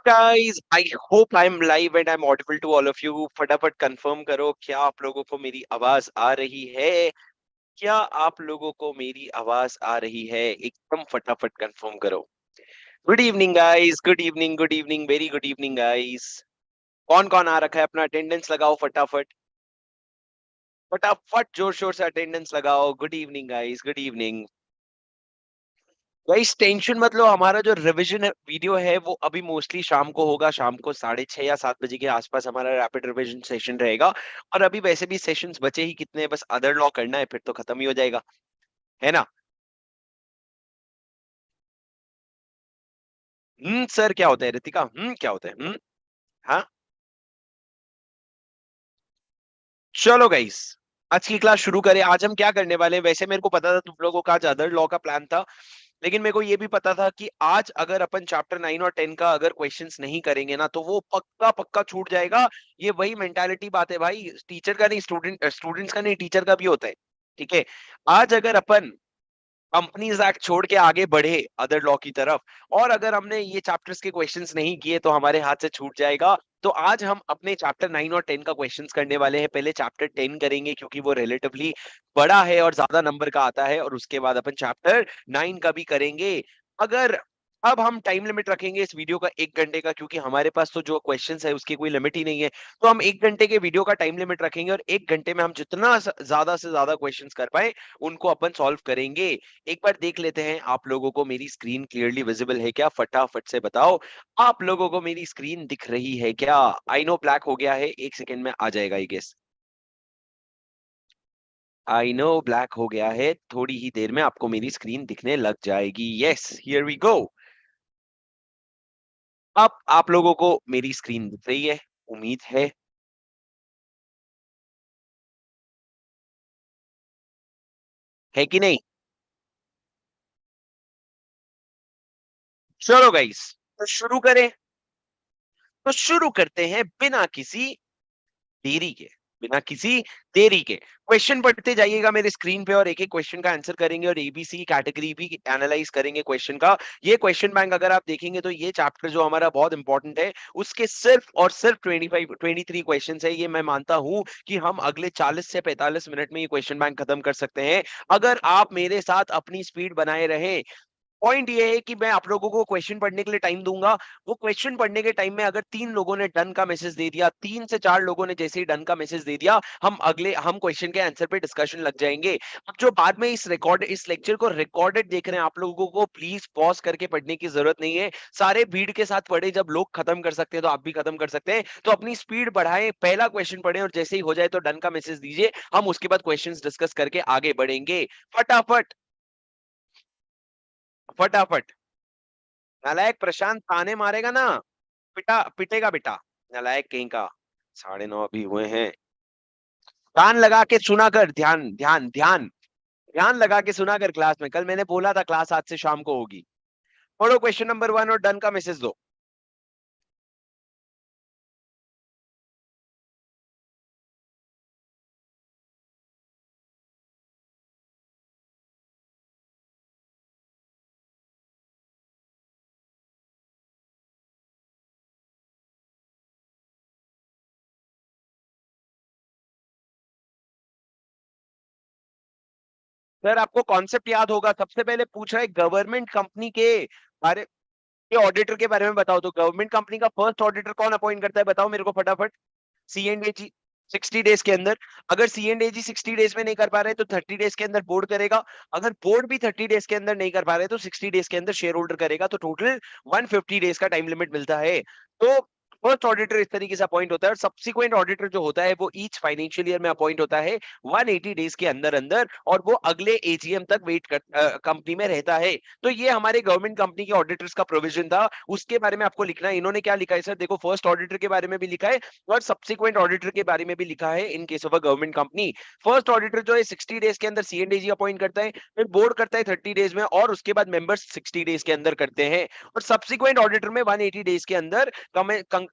guys, I hope I'm live and I'm audible to all of you. फटाफट confirm करो क्या आप लोगों को मेरी आवाज आ रही है? क्या आप लोगों को मेरी आवाज आ रही है? एकदम फटाफट कंफर्म करो। Good evening guys, good evening, very good evening guys. कौन कौन आ रखा है? अपना अटेंडेंस लगाओ फटाफट। फटाफट जोर शोर से अटेंडेंस लगाओ। Good evening guys, good evening. Guys tension मत लो, हमारा जो रिवीजन वीडियो है वो अभी मोस्टली शाम को होगा। शाम को 6:30 या 7 बजे के आसपास हमारा रैपिड रिवीजन सेशन रहेगा। और अभी वैसे भी सेशंस बचे ही कितने हैं, बस अदर लॉ करना है, फिर तो खत्म ही हो जाएगा, है ना? सर क्या होता है रितिका? क्या होता है? हाँ, चलो गाइस, आज की क्लास शुरू करें। आज हम क्या करने वाले हैं? वैसे मेरे को पता था तुम लोगों का आज अदर लॉ का प्लान था, लेकिन मेरे को ये भी पता था कि आज अगर अपन चैप्टर 9 और 10 का अगर क्वेश्चंस नहीं करेंगे ना, तो वो पक्का पक्का छूट जाएगा। ये वही मेंटालिटी बात है भाई, टीचर का नहीं, स्टूडेंट्स का नहीं, टीचर का भी होता है। ठीक है, आज अगर अपन कंपनीज एक्ट छोड़ के आगे बढ़े अदर लॉ की तरफ, और अगर हमने ये चैप्टर्स के क्वेश्चंस नहीं किए तो हमारे हाथ से छूट जाएगा। तो आज हम अपने चैप्टर 9 और 10 का क्वेश्चंस करने वाले हैं। पहले चैप्टर 10 करेंगे क्योंकि वो रिलेटिवली बड़ा है और ज्यादा नंबर का आता है, और उसके बाद अपन चैप्टर 9 का भी करेंगे। अगर अब हम टाइम लिमिट रखेंगे इस वीडियो का 1 घंटे का, क्योंकि हमारे पास तो जो क्वेश्चंस है उसकी कोई लिमिट ही नहीं है। तो हम 1 घंटे के वीडियो का टाइम लिमिट रखेंगे और 1 घंटे में हम जितना ज्यादा से ज्यादा क्वेश्चंस कर पाए उनको अपन सॉल्व करेंगे। एक बार देख लेते हैं आप लोगों को मेरी स्क्रीन क्लियरली विजिबल है क्या? फटाफट से बताओ, आप लोगों को मेरी स्क्रीन दिख रही है क्या? आई नो ब्लैक हो गया है, 1 सेकंड में आ जाएगा I guess. I know black हो गया है, थोड़ी ही देर में आपको मेरी स्क्रीन दिखने लग जाएगी। Yes, here we go. अब आप लोगों को मेरी स्क्रीन दिख रही है, उम्मीद है कि नहीं? चलो गाइस, तो शुरू करें। तो शुरू करते हैं बिना किसी देरी के। बिना किसी देरी के क्वेश्चन पढ़ते जाइएगा मेरे स्क्रीन पे, और एक एक क्वेश्चन का आंसर करेंगे और एबीसी कैटेगरी भी एनालाइज करेंगे क्वेश्चन का। ये क्वेश्चन बैंक अगर आप देखेंगे तो ये चैप्टर जो हमारा बहुत इंपॉर्टेंट है, उसके सिर्फ और सिर्फ 23 क्वेश्चन है। ये मैं मानता हूं कि हम अगले 40 से 45 मिनट में ये क्वेश्चन बैंक खत्म कर सकते हैं, अगर आप मेरे साथ अपनी स्पीड बनाए रहे। पॉइंट ये है कि मैं आप लोगों को क्वेश्चन पढ़ने के लिए टाइम दूंगा। वो क्वेश्चन पढ़ने के टाइम में अगर 3 लोगों ने डन का मैसेज दे दिया, 3 से 4 लोगों ने जैसे ही डन का मैसेज दे दिया, हम क्वेश्चन के आंसर पे डिस्कशन लग जाएंगे। अब जो बाद में इस लेक्चर को रिकॉर्डेड देख रहे हैं, आप लोगों को प्लीज पॉज करके पढ़ने की जरूरत नहीं है। सारे भीड़ के साथ पढ़े, जब लोग खत्म कर सकते हैं तो आप भी खत्म कर सकते हैं। तो अपनी स्पीड बढ़ाएं, पहला क्वेश्चन पढ़ें और जैसे ही हो जाए तो डन का मैसेज दीजिए। हम उसके बाद क्वेश्चंस डिस्कस करके आगे बढ़ेंगे। फटाफट, फटाफट। नालायक प्रशांत ताने मारेगा ना, पिटा पिटेगा बेटा। नालायक कहीं का। 9:30 अभी हुए हैं। कान लगा के सुना कर, ध्यान ध्यान ध्यान। ध्यान लगा के सुना कर। क्लास में कल मैंने बोला था क्लास आज से शाम को होगी। पढ़ो क्वेश्चन नंबर 1 और डन का मैसेज दो। सर आपको कॉन्सेप्ट याद होगा। सबसे पहले पूछ रहा है गवर्नमेंट कंपनी के बारे के ऑडिटर के बारे में बताओ। तो गवर्नमेंट कंपनी का फर्स्ट ऑडिटर कौन अपॉइंट करता है? बताओ मेरे को फटाफट। सी एंड एजी 60 डेज के अंदर। अगर सी एंड एजी 60 डेज में नहीं कर पा रहे तो 30 डेज के अंदर बोर्ड करेगा। अगर बोर्ड भी 30 डेज के अंदर नहीं कर पा रहे तो 60 डेज के अंदर शेयर होल्डर करेगा। तो टोटल 150 डेज का टाइम लिमिट मिलता है। तो फर्स्ट ऑडिटर इस तरीके से अपॉइंट होता है, और सब्सिक्वेंट ऑडिटर जो होता है वो ईच फाइनेंशियल ईयर में अपॉइंट होता है 180 डेज के अंदर अंदर, और वो अगले एजीएम तक वेट कर कंपनी में रहता है। तो ये हमारे गवर्नमेंट कंपनी के ऑडिटर्स का प्रोविजन था। उसके बारे में आपको लिखना है। इन्होंने क्या लिखा है सर? देखो, फर्स्ट ऑडिटर के बारे में भी लिखा है और सब्सिक्वेंट ऑडिटर के बारे में भी लिखा है इन case of a government company. First auditor जो है 60 डेज के अंदर सीएनडीजी अपॉइंट करता है, फिर बोर्ड करता है 30 डेज में, और उसके बाद मेंबर्स 60 डेज के अंदर करते हैं। और सब्सिक्वेंट ऑडिटर में 180 डेज के अंदर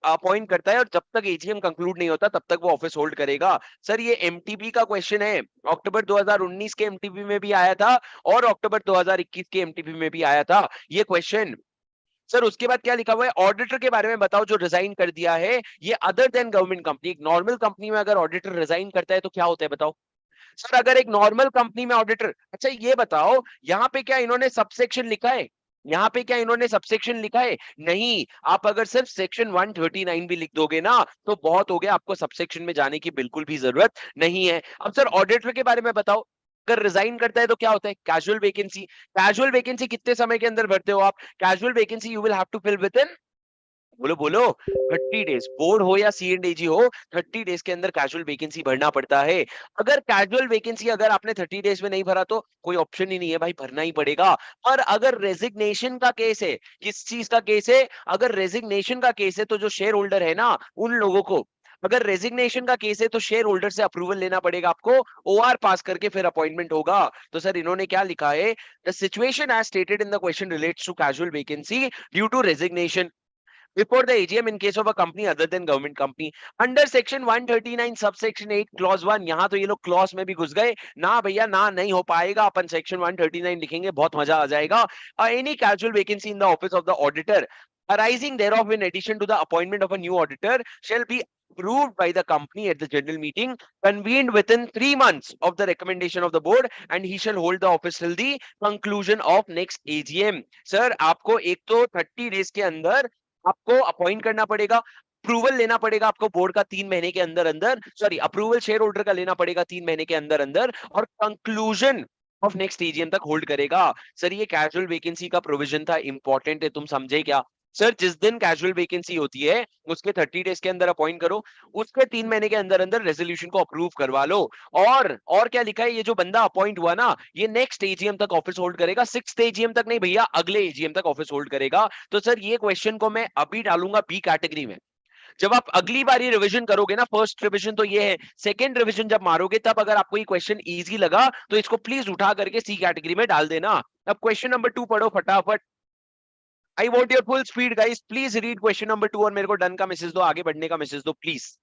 अपॉइंट करता है, और जब तक एजीएम कंक्लूड नहीं होता तब तक वो ऑफिस होल्ड करेगा। सर ये एमटीबी का क्वेश्चन है, अक्टूबर 2019 के एमटीबी में भी आया था और अक्टूबर 2021 के एमटीबी में भी आया था ये क्वेश्चन। सर उसके बाद क्या लिखा हुआ है, ऑडिटर के बारे में बताओ जो रिजाइन कर दिया है, ये अदर देन गवर्नमेंट कंपनी। एक नॉर्मल कंपनी में अगर ऑडिटर रिजाइन करता है तो क्या होता है बताओ। सर अगर एक नॉर्मल कंपनी में ऑडिटर, अच्छा ये बताओ यहाँ पे क्या इन्होंने सबसेक्शन लिखा है, यहाँ पे क्या इन्होंने सबसेक्शन लिखा है, नहीं। आप अगर सिर्फ सेक्शन 139 भी लिख दोगे ना तो बहुत हो गया, आपको सबसेक्शन में जाने की बिल्कुल भी जरूरत नहीं है। अब सर ऑडिटर के बारे में बताओ, अगर रिजाइन करता है तो क्या होता है, कैजुअल वैकेंसी। कैजुअल वैकेंसी कितने समय के अंदर भरते हो आप, casual vacancy you will have to fill within, बोलो बोलो, 30 डेज। बोर्ड हो या सीएनडीजी हो, 30 डेज के अंदर कैजुअल वैकेंसी भरना पड़ता है। अगर कैजुअल वैकेंसी अगर आपने 30 डेज में नहीं भरा तो कोई ऑप्शन ही नहीं है भाई, भरना ही पड़ेगा। और अगर रेजिग्नेशन का केस है, किस चीज का केस है, अगर रेजिग्नेशन का केस है तो जो शेयर होल्डर है ना उन लोगों को, अगर रेजिग्नेशन का केस है तो शेयर होल्डर से अप्रूवल लेना पड़ेगा आपको, ओआर पास करके फिर अपॉइंटमेंट होगा। तो सर इन्होंने क्या लिखा है, the situation as stated in the question relates to casual vacancy due to resignation before the AGM in case of a company other than government company under section 139 subsection 8 clause 1। यहाँ तो ये लोग clause में भी घुस गए ना भैया, ना नहीं हो पाएगा, अपन सेक्शन 139 लिखेंगे, बहुत मजा आ जाएगा। Any casual vacancy in the office of the auditor arising thereof in addition to the appointment of a new auditor shall be approved by the company at the general meeting convened within 3 months of the recommendation of the board and he shall hold the office till the conclusion of next AGM। Sir आपको एक तो 30 days के अंदर आपको appoint करना पड़ेगा, approval लेना पड़ेगा आपको बोर्ड का 3 महीने के अंदर अंदर, सॉरी अप्रूवल शेयर होल्डर का लेना पड़ेगा 3 महीने के अंदर अंदर, और कंक्लूजन ऑफ नेक्स्ट एजीएम तक होल्ड करेगा। सर ये कैजुअल वैकेंसी का प्रोविजन था, इंपॉर्टेंट है, तुम समझे क्या। सर जिस दिन कैजुअल वैकेंसी होती है उसके 30 डेज के अंदर अपॉइंट करो, उसके 3 महीने के अंदर अंदर रेजोल्यूशन को अप्रूव करवा लो। और क्या लिखा है, ये जो बंदा अपॉइंट हुआ ना ये नेक्स्ट एजीएम तक ऑफिस होल्ड करेगा, 6th एजीएम तक नहीं भैया, अगले एजीएम तक ऑफिस होल्ड करेगा। तो सर ये क्वेश्चन को मैं अभी डालूंगा बी कैटेगरी में। जब आप अगली बारी रिवीजन करोगे ना, फर्स्ट रिवीजन तो ये है, सेकंड रिवीजन जब मारोगे तब अगर आपको ये क्वेश्चन इजी लगा तो इसको प्लीज उठा करके सी कैटेगरी में डाल देना। अब क्वेश्चन नंबर 2 पढ़ो फटाफट। I want your full speed guys, please read question number 2 और मेरे को डन का मैसेज दो, आगे बढ़ने का मैसेज दो प्लीज।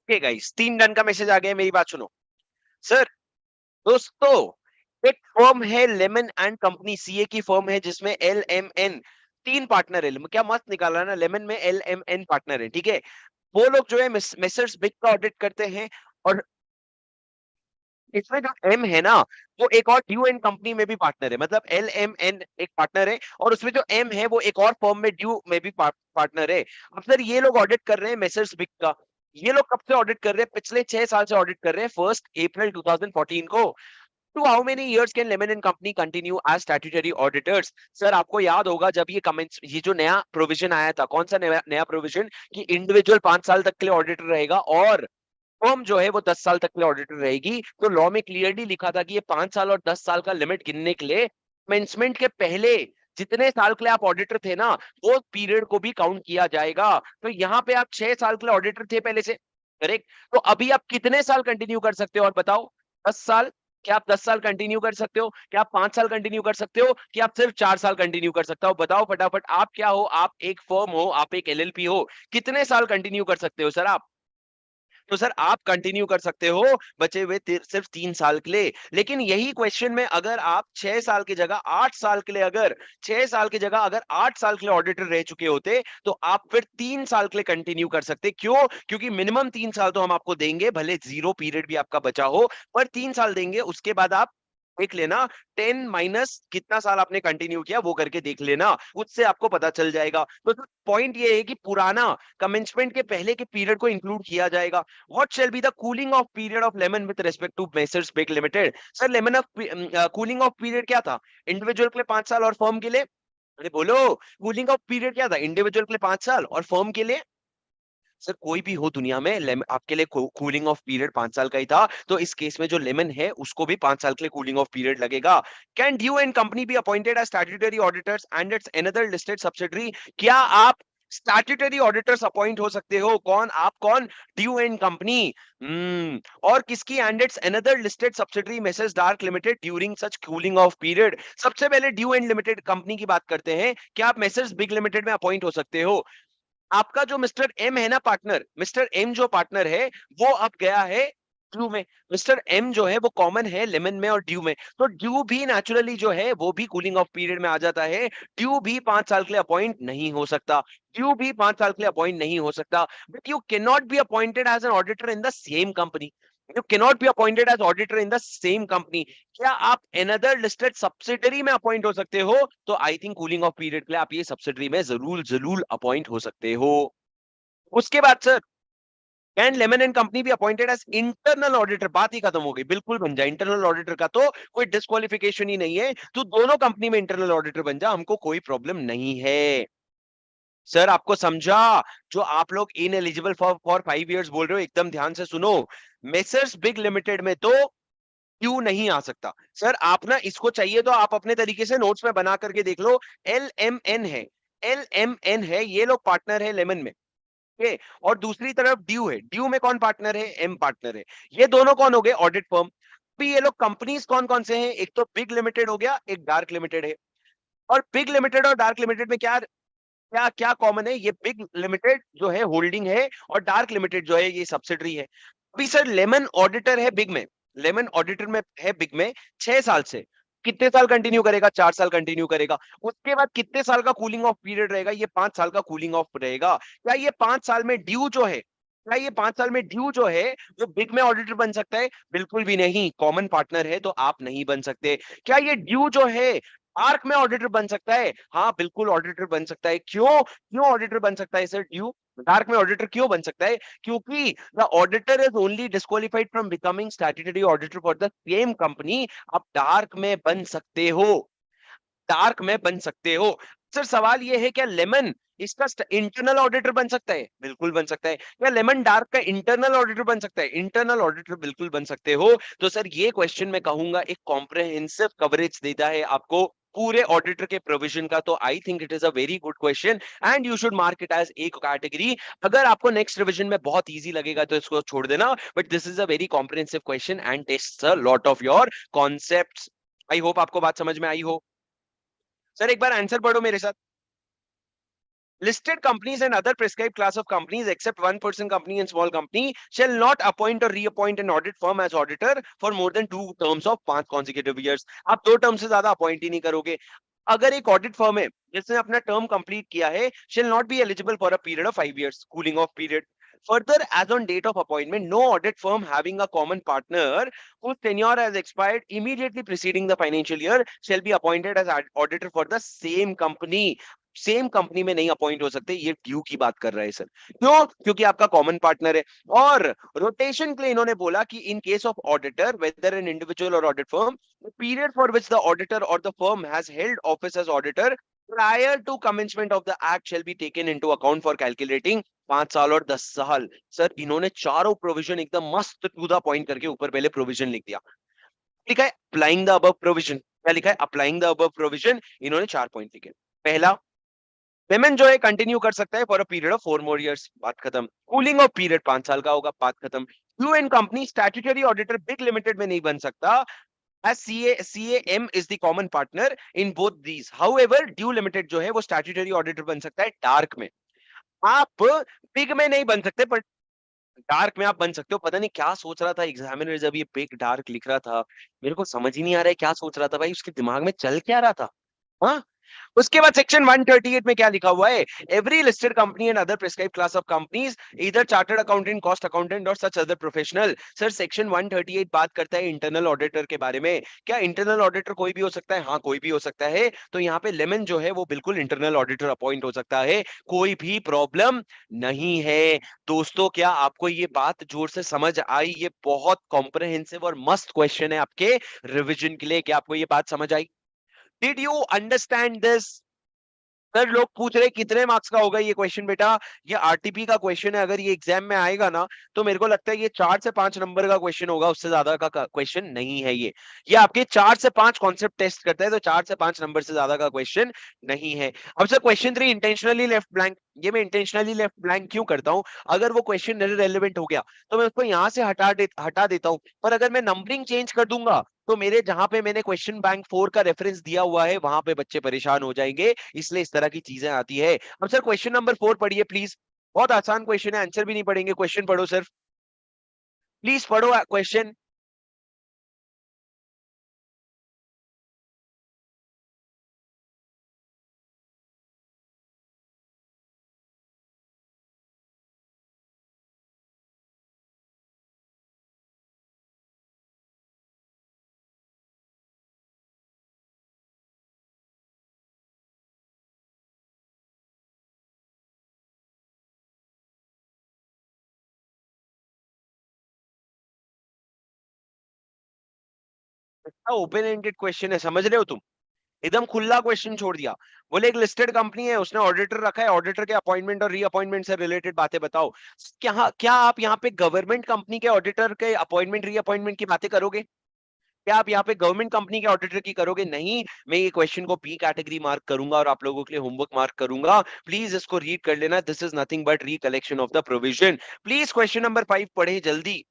ओके गाइस, 3 डन का मैसेज आ गया, मेरी बात सुनो। सर दोस्तों एक फर्म है लेमन एंड कंपनी, सीए की फर्म है जिसमें एल एम एन 3 पार्टनर है, क्या मस्त निकाला ना, लेमन में एल एम एन पार्टनर है, ठीक है। वो लोग जो है मेसर्स बिग का ऑडिट करते हैं, और इसमें जो एम है ना वो एक और ड्यू एंड कंपनी में भी पार्टनर है, मतलब एल एम एन एक पार्टनर है और उसमें जो एम है वो एक और फर्म में ड्यू में भी पार्टनर है। अब सर ये लोग ऑडिट कर रहे हैं मेसर्स बिग का, ये लोग कब से ऑडिट कर रहे हैं, पिछले 6 साल से ऑडिट कर रहे हैं, 1 अप्रैल 2014 को। To how many years can Lemon and Company continue as statutory auditors? Sir आपको याद होगा जब ये कमेंट्स, ये जो नया प्रोविजन आया था, कौन सा नया प्रोविजन, कि इंडिविजुअल 5 साल तक के लिए ऑडिटर रहेगा और फर्म जो है वो 10 साल तक के लिए ऑडिटर रहेगी। तो लॉ में क्लियरली लिखा था कि ये 5 साल और 10 साल का लिमिट गिनने के लिए कमेंसमेंट के पहले जितने साल के लिए आप ऑडिटर थे ना वो पीरियड को भी काउंट किया जाएगा। तो यहाँ पे आप 6 साल के लिए ऑडिटर थे पहले से, करेक्ट। तो अभी आप कितने साल कंटिन्यू कर सकते हो और बताओ, 10 साल। क्या आप 10 साल कंटिन्यू कर सकते हो, क्या आप 5 साल कंटिन्यू कर सकते हो, कि आप सिर्फ 4 साल कंटिन्यू कर सकते हो, बताओ फटाफट। आप क्या हो, आप एक फर्म हो, आप एक एलएलपी हो, कितने साल कंटिन्यू कर सकते हो सर आप। तो सर आप कंटिन्यू कर सकते हो बचे हुए सिर्फ 3 साल के लिए। लेकिन यही क्वेश्चन में अगर आप 6 साल की जगह 8 साल के लिए, अगर 6 साल की जगह अगर 8 साल के लिए ऑडिटर रह चुके होते, तो आप फिर 3 साल के लिए कंटिन्यू कर सकते। क्यों? क्योंकि मिनिमम 3 साल तो हम आपको देंगे, भले 0 पीरियड भी आपका बचा हो, पर 3 साल देंगे। उसके बाद आप देख लेना 10 माइनस कितना साल आपने कंटिन्यू किया, वो करके देख लेना, उससे आपको पता चल जाएगा। तो पॉइंट ये है कि पुराना कमेंसमेंट के पहले के पीरियड को इंक्लूड किया जाएगा। What shall be the cooling off period of Lemon with respect to Messrs Big Limited? Sir lemon of cooling off period क्या था? इंडिविजुअल के लिए 5 साल और फर्म के लिए, अरे बोलो, कूलिंग ऑफ पीरियड क्या था? इंडिविजुअल के लिए 5 साल और फर्म के लिए, सर कोई भी हो दुनिया में आपके लिए कूलिंग ऑफ पीरियड 5 साल का ही था, तो इस केस में जो लेमन है उसको भी 5 साल के लिए कूलिंग ऑफ पीरियड लगेगा। Can due and company be appointed as statutory auditors and its another listed subsidiary? क्या आप स्टैट्यूटरी ऑडिटर्स अपॉइंट हो सकते हो? कौन? आप कौन? Due and company. और किसकी? And its another listed subsidiary messrs dark limited during such cooling off period. सबसे पहले ड्यू एंड लिमिटेड कंपनी की बात करते हैं। क्या आप मेसर्स बिग लिमिटेड में अपॉइंट हो सकते हो? आपका जो मिस्टर एम है ना पार्टनर, मिस्टर एम जो पार्टनर है, वो अब गया है ड्यू में। मिस्टर एम जो है वो कॉमन है लेमन में और ड्यू में, तो ड्यू भी नेचुरली जो है वो भी कूलिंग ऑफ पीरियड में आ जाता है। ड्यू भी 5 साल के लिए अपॉइंट नहीं हो सकता। ड्यू भी 5 साल के लिए अपॉइंट नहीं हो सकता। But you can not be appointed as an auditor in the same company. You can not be appointed as auditor in the same company. क्या आप अनदर लिस्टेड सब्सिडरी में अपॉइंट हो सकते हो? तो I think cooling off period के लिए आप ये सब्सिडरी में जरूर जरूर अपॉइंट हो सकते हो। उसके बाद sir, can lemon and company भी अपॉइंटेड एज इंटरनल ऑडिटर? बात ही खत्म हो गई, बिल्कुल बन जाए इंटरनल ऑडिटर का, तो कोई डिस्क्वालिफिकेशन ही नहीं है। तो दोनों कंपनी में इंटरनल ऑडिटर बन जा, हमको कोई प्रॉब्लम नहीं है। सर आपको समझा? जो आप लोग इन एलिजिबल फॉर 5 इयर्स बोल रहे हो, एकदम ध्यान से सुनो। मेसर्स बिग लिमिटेड में तो क्यों नहीं आ सकता? सर आप ना इसको चाहिए तो आप अपने तरीके से नोट्स में बना करके देख लो। एल एम एन है, एल एम एन है, ये लोग पार्टनर है लेमन में। ओके, और दूसरी तरफ ड्यू है। ड्यू में कौन पार्टनर है? एम पार्टनर है। ये दोनों कौन हो गए? Audit firm. अभी ये लोग कंपनीज कौन कौन से हैं? एक तो बिग लिमिटेड हो गया, एक डार्क लिमिटेड है। और बिग लिमिटेड और डार्क लिमिटेड में क्या क्या क्या कॉमन है? ये बिग लिमिटेड जो है होल्डिंग है, और डार्क लिमिटेड जो है ये सब्सिडरी है। अभी सर लेमन ऑडिटर है बिग में, लेमन ऑडिटर में है बिग में 6 साल से। कितने साल कंटिन्यू करेगा? 4 साल कंटिन्यू करेगा। उसके बाद कितने साल का कूलिंग ऑफ पीरियड रहेगा? ये 5 साल का कूलिंग ऑफ रहेगा। क्या ये 5 साल में ड्यू जो है, क्या ये 5 साल में ड्यू जो है जो बिग में ऑडिटर बन सकता है? बिल्कुल भी नहीं। कॉमन पार्टनर है तो आप नहीं बन सकते। क्या ये ड्यू जो है आर्क में ऑडिटर बन सकता है? हाँ बिल्कुल ऑडिटर बन सकता है। क्यों? क्यों ऑडिटर बन सकता है सर ड्यू? डार्क में ऑडिटर क्यों बन सकता है? क्योंकि the auditor is only disqualified from becoming statutory auditor for the same company. आप डार्क में बन सकते हो, डार्क में बन सकते हो। सर सवाल ये है, क्या लेमन इसका इंटरनल ऑडिटर बन सकता है? बिल्कुल बन सकता है। क्या लेमन डार्क का इंटरनल ऑडिटर बन सकता है? इंटरनल ऑडिटर बिल्कुल बन सकते हो। तो सर ये क्वेश्चन मैं कहूंगा एक कॉम्प्रहेंसिव कवरेज देता है आपको पूरे ऑडिटर के प्रोविजन का। तो I think it is a very good question and you should mark it as एक कैटेगरी। अगर आपको नेक्स्ट रिवीजन में बहुत इजी लगेगा तो इसको छोड़ देना, but this is a very comprehensive question and tests a lot of your concepts. I hope आपको बात समझ में आई हो। सर एक बार आंसर पढ़ो मेरे साथ। Listed companies and other prescribed class of companies except one-person company and small company shall not appoint or reappoint an audit firm as auditor for more than 2 terms of 5 consecutive years. आप 2 term से ज्यादा appoint ही नहीं करोगे। अगर एक audit firm है जिसने अपना टर्म कंप्लीट किया है, shall not be eligible for a period of 5 years cooling off period. Further, as on date of appointment, no audit firm having a common partner whose tenure has expired immediately preceding the financial year shall be appointed as auditor for the same company. Same company में नहीं appoint हो सकते। ये due की बात कर रहा है सर। क्यों? क्योंकि आपका कॉमन पार्टनर है। और रोटेशन के लिए इन्होंने बोला कि in case of auditor whether an individual और audit firm, the period for which the auditor और the firm has held office as auditor prior to commencement of the act shall be taken into account for calculating 5 साल और 10 साल। Sir इन्होंने चारों provision एकदम मस्त to the point करके ऊपर पहले प्रोविजन लिख दिया। लिखा है अप्लाइंग द अबव प्रोविजन। क्या लिखा है? Applying the above provision. इन्होंने 4 पॉइंट लिखे। पहला, पेमेंट जो है कंटिन्यू कर सकता है for a period of 4 more years। बात खत्म। कूलिंग ऑफ पीरियड 5 साल का होगा। बात खत्म। You and company statutory auditor big limited में नहीं बन सकता as CAM is the common partner in both these. However, Due Limited जो है वो statutory auditor बन सकता है डार्क में। आप बिग में नहीं बन सकते, पर डार्क में आप बन सकते हो। पता नहीं क्या सोच रहा था एग्जामिनर जब ये पिक डार्क लिख रहा था, मेरे को समझ ही नहीं आ रहा है क्या सोच रहा था भाई, उसके दिमाग में चल क्या रहा था। हाँ। उसके बाद सेक्शन 138 में क्या लिखा हुआ है, every listed company and other prescribed class of companies, इधर चार्टर्ड अकाउंटेंट, कॉस्ट अकाउंटेंट और such other professional. Sir section 138 बात करता है इंटरनल ऑडिटर के बारे में। क्या इंटरनल ऑडिटर कोई भी हो सकता है? हाँ, कोई भी हो सकता है। तो यहाँ पे लेमन जो है वो बिल्कुल इंटरनल ऑडिटर अपॉइंट हो सकता है, कोई भी प्रॉब्लम नहीं है। दोस्तों, क्या आपको ये बात जोर से समझ आई? ये बहुत कॉम्प्रहेंसिव और मस्त क्वेश्चन है आपके रिविजन के लिए। क्या आपको ये बात समझ आई? Did you understand this? Sir लोग पूछ रहे कितने मार्क्स का होगा ये क्वेश्चन बेटा। ये आरटीपी का क्वेश्चन है, अगर ये एग्जाम में आएगा ना तो मेरे को लगता है ये 4 से 5 नंबर का क्वेश्चन होगा, उससे ज्यादा का क्वेश्चन नहीं है ये आपके 4 से 5 कॉन्सेप्ट टेस्ट करता है, तो 4 से 5 नंबर से ज्यादा का क्वेश्चन नहीं है। अब sir question 3 intentionally left blank, ये मैं इंटेंशनली लेफ्ट ब्लैंक क्यों करता हूं? अगर वो क्वेश्चन इररिलेवेंट हो गया तो मैं उसको यहां से हटा देता हूं, पर अगर मैं नंबरिंग चेंज कर दूंगा तो मेरे जहां पे मैंने क्वेश्चन बैंक 4 का रेफरेंस दिया हुआ है वहां पे बच्चे परेशान हो जाएंगे, इसलिए इस तरह की चीजें आती है। अब सर क्वेश्चन नंबर 4 पढ़िए प्लीज। बहुत आसान क्वेश्चन है, आंसर भी नहीं पढ़ेंगे, क्वेश्चन पढ़ो सिर्फ। प्लीज पढ़ो क्वेश्चन। ओपन एंडेड क्वेश्चन है, समझ रहे हो तुम? एकदम खुला क्वेश्चन छोड़ दिया। बोले एक लिस्टेड कंपनी है, उसने ऑडिटर रखा है, ऑडिटर के अपॉइंटमेंट और रीअपॉइंटमेंट से रिलेटेड बातें बताओ। क्या क्या आप यहाँ पे गवर्नमेंट कंपनी के ऑडिटर के अपॉइंटमेंट रीअपॉइंटमेंट की बातें करोगे? क्या आप यहाँ पे गवर्नमेंट कंपनी के ऑडिटर की करोगे? नहीं। मैं ये क्वेश्चन को बी कैटेगरी मार्क करूंगा और आप लोगों के लिए होमवर्क मार्क करूंगा। प्लीज इसको रीड कर लेना, this is nothing but recollection of the provision. Please question number 5 पढ़े जल्दी।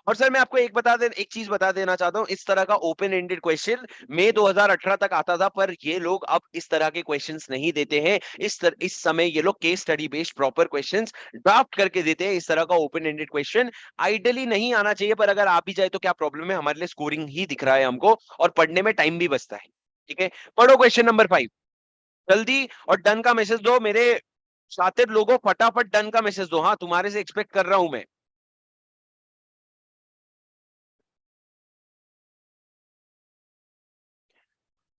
और सर मैं आपको एक चीज बता देना चाहता हूं, इस तरह का ओपन एंडेड क्वेश्चन मई 2018 तक आता था, पर ये लोग अब इस तरह के क्वेश्चंस नहीं देते हैं। इस समय ये लोग case study based proper questions draft करके देते हैं। इस तरह का ओपन एंडेड क्वेश्चन आइडियली नहीं आना चाहिए, पर अगर आ भी जाए तो क्या प्रॉब्लम है? हमारे लिए स्कोरिंग ही दिख रहा है हमको, और पढ़ने में टाइम भी बचता है। ठीक है, पढ़ो क्वेश्चन नंबर 5 जल्दी, और डन का मैसेज दो मेरे शातिर लोगों, फटाफट डन का मैसेज दो। हाँ, तुम्हारे से एक्सपेक्ट कर रहा हूं मैं।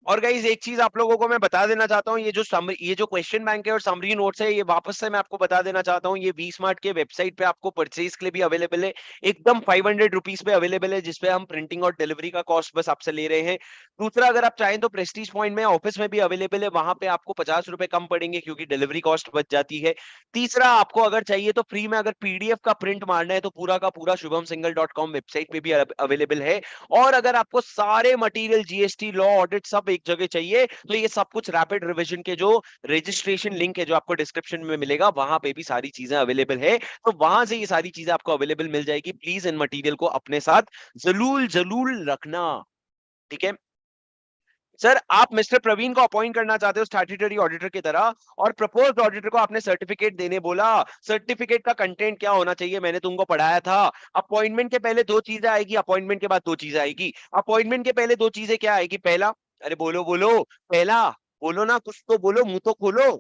और गाइज एक चीज आप लोगों को मैं बता देना चाहता हूँ, ये जो क्वेश्चन बैंक है और समरी नोट्स है, ये वापस से मैं आपको बता देना चाहता हूँ, ये वी स्मार्ट के वेबसाइट पे आपको परचेज के लिए भी अवेलेबल है। एकदम 500 रुपीज पे अवेलेबल है, जिसपे हम प्रिंटिंग और डिलीवरी का कॉस्ट बस आपसे ले रहे हैं। दूसरा, अगर आप चाहें तो प्रेस्टीज पॉइंट में ऑफिस में भी अवेलेबल है, वहां पे आपको 50 रुपए कम पड़ेंगे क्योंकि डिलीवरी कॉस्ट बच जाती है। तीसरा, आपको अगर चाहिए तो फ्री में अगर पीडीएफ का प्रिंट मारना है तो पूरा का पूरा शुभम singal.com वेबसाइट पे भी अवेलेबल है। और अगर आपको सारे मटेरियल जीएसटी लॉ ऑडिट सब एक जगह चाहिए तो ये सब कुछ रैपिड रिवीजन के जो रजिस्ट्रेशन लिंक है जो आपको डिस्क्रिप्शन में मिलेगा, वहां पे भी सारी चीजें अवेलेबल है। तो वहां से ये सारी चीजें आपको अवेलेबल मिल जाएगी। प्लीज इन मटेरियल को अपने साथ जरूर जरूर रखना। ठीक है सर, आप मिस्टर प्रवीण को अपॉइंट करना चाहते हो स्टैट्यूटरी ऑडिटर की तरह, और प्रपोज्ड ऑडिटर को आपने सर्टिफिकेट देने बोला। सर्टिफिकेट का कंटेंट क्या होना चाहिए मैंने तुमको पढ़ाया था। अपॉइंटमेंट के पहले दो चीजें आएगी, अपॉइंटमेंट के बाद दो चीजें आएगी। अपॉइंटमेंट के पहले दो चीजें क्या आएगी? पहला, अरे बोलो बोलो, पहला, बोलो ना, कुछ तो बोलो, मुंह तो खोलो,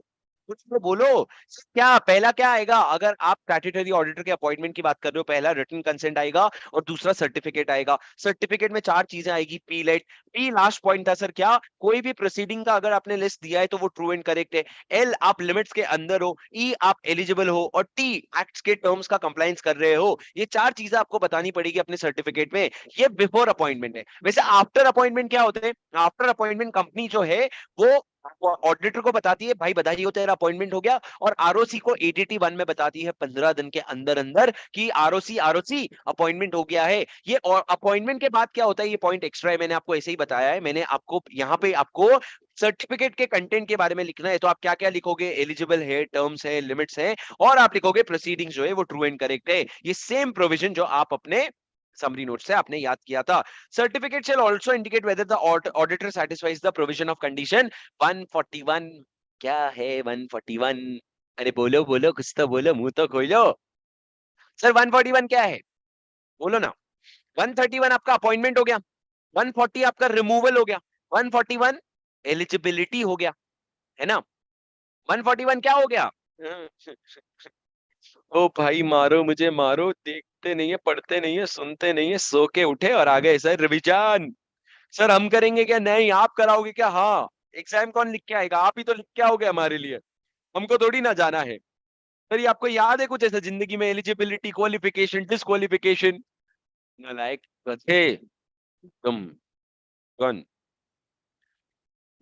कुछ तो बोलो। क्या पहला क्या आएगा? अगर आप स्टैट्यूटरी ऑडिटर के अपॉइंटमेंट की बात कर रहे हो, पहला रिटन कंसेंट आएगा और दूसरा सर्टिफिकेट आएगा। सर्टिफिकेट में चार चीजें आएगी, P late, P last point था सर, क्या कोई भी प्रोसीडिंग का अगर आपने लिस्ट दिया है तो वो ट्रू एंड करेक्ट है। एल, आप लिमिट्स के अंदर हो। ई, आप एलिजिबल हो। और टी, एक्ट्स के टर्म्स का कंप्लायंस कर रहे हो। ये चार चीजें आपको बतानी पड़ेगी अपने सर्टिफिकेट में। ये बिफोर अपॉइंटमेंट है। वैसे आफ्टर अपॉइंटमेंट क्या होते हैं? आफ्टर अपॉइंटमेंट कंपनी जो है वो ऑडिटर को बताती है, भाई बधाई हो तेरा अपॉइंटमेंट हो गया, और आरओसी को एडीटी 1 में बताती है 15 दिन के अंदर अंदर कि आरओसी आरओसी अपॉइंटमेंट हो गया है। ये अपॉइंटमेंट के बाद क्या होता है, ये पॉइंट एक्स्ट्रा है, मैंने आपको ऐसे ही बताया है। मैंने आपको यहाँ पे आपको सर्टिफिकेट के कंटेंट के बारे में लिखना है, तो आप क्या क्या लिखोगे? एलिजिबल है, टर्म्स है, लिमिट्स है, और आप लिखोगे प्रोसीडिंग जो है वो ट्रू एंड करेक्ट है। ये सेम प्रोविजन जो आप अपने समरी नोट से आपने याद किया था। Certificate shall also indicate whether the auditor satisfies the provision of condition 141। क्या है 141? अरे बोलो बोलो, कुछ तो बोलो, मुंह तो खोलो। सर 141 क्या है, बोलो ना। 131 आपका अपॉइंटमेंट हो गया, 140 आपका रिमूवल हो गया, 141 एलिजिबिलिटी हो गया, है ना। 141 क्या हो गया? ओ भाई मारो मुझे मारो, देखते नहीं है, पढ़ते नहीं है, सुनते नहीं है, सो के उठे और आ गए सर रिविजन। सर हम करेंगे क्या? नहीं आप कराओगे क्या? हाँ, एग्जाम कौन लिख के आएगा? आप ही तो लिख के आओगे हमारे लिए, हमको थोड़ी ना जाना है। सर ये आपको याद है कुछ ऐसा जिंदगी में, एलिजिबिलिटी, क्वालिफिकेशन, डिसक्वालिफिकेशन? नालायक गधे तुम, कौन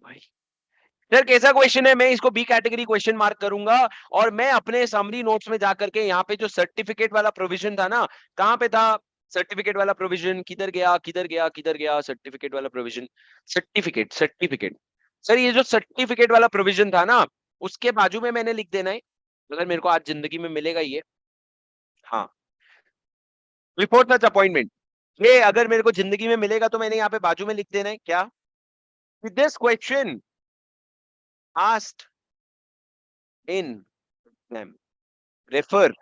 भाई। सर कैसा क्वेश्चन है? मैं इसको बी कैटेगरी क्वेश्चन मार्क करूंगा, और मैं अपने समरी नोट्स में जाकर के यहाँ पे जो सर्टिफिकेट वाला प्रोविजन था ना, कहाँ पे था सर्टिफिकेट वाला प्रोविजन? किधर गया किधर गया किधर गया सर्टिफिकेट वाला प्रोविजन? सर्टिफिकेट सर्टिफिकेट, सर ये जो सर्टिफिकेट वाला प्रोविजन था ना, उसके बाजू में मैंने लिख देना है, अगर मेरे को आज जिंदगी में मिलेगा ये। हाँ, रिपोर्ट सच अपॉइंटमेंट, ये अगर मेरे को जिंदगी में मिलेगा तो मैंने यहाँ पे बाजू में लिख देना है क्या, this question asked in refer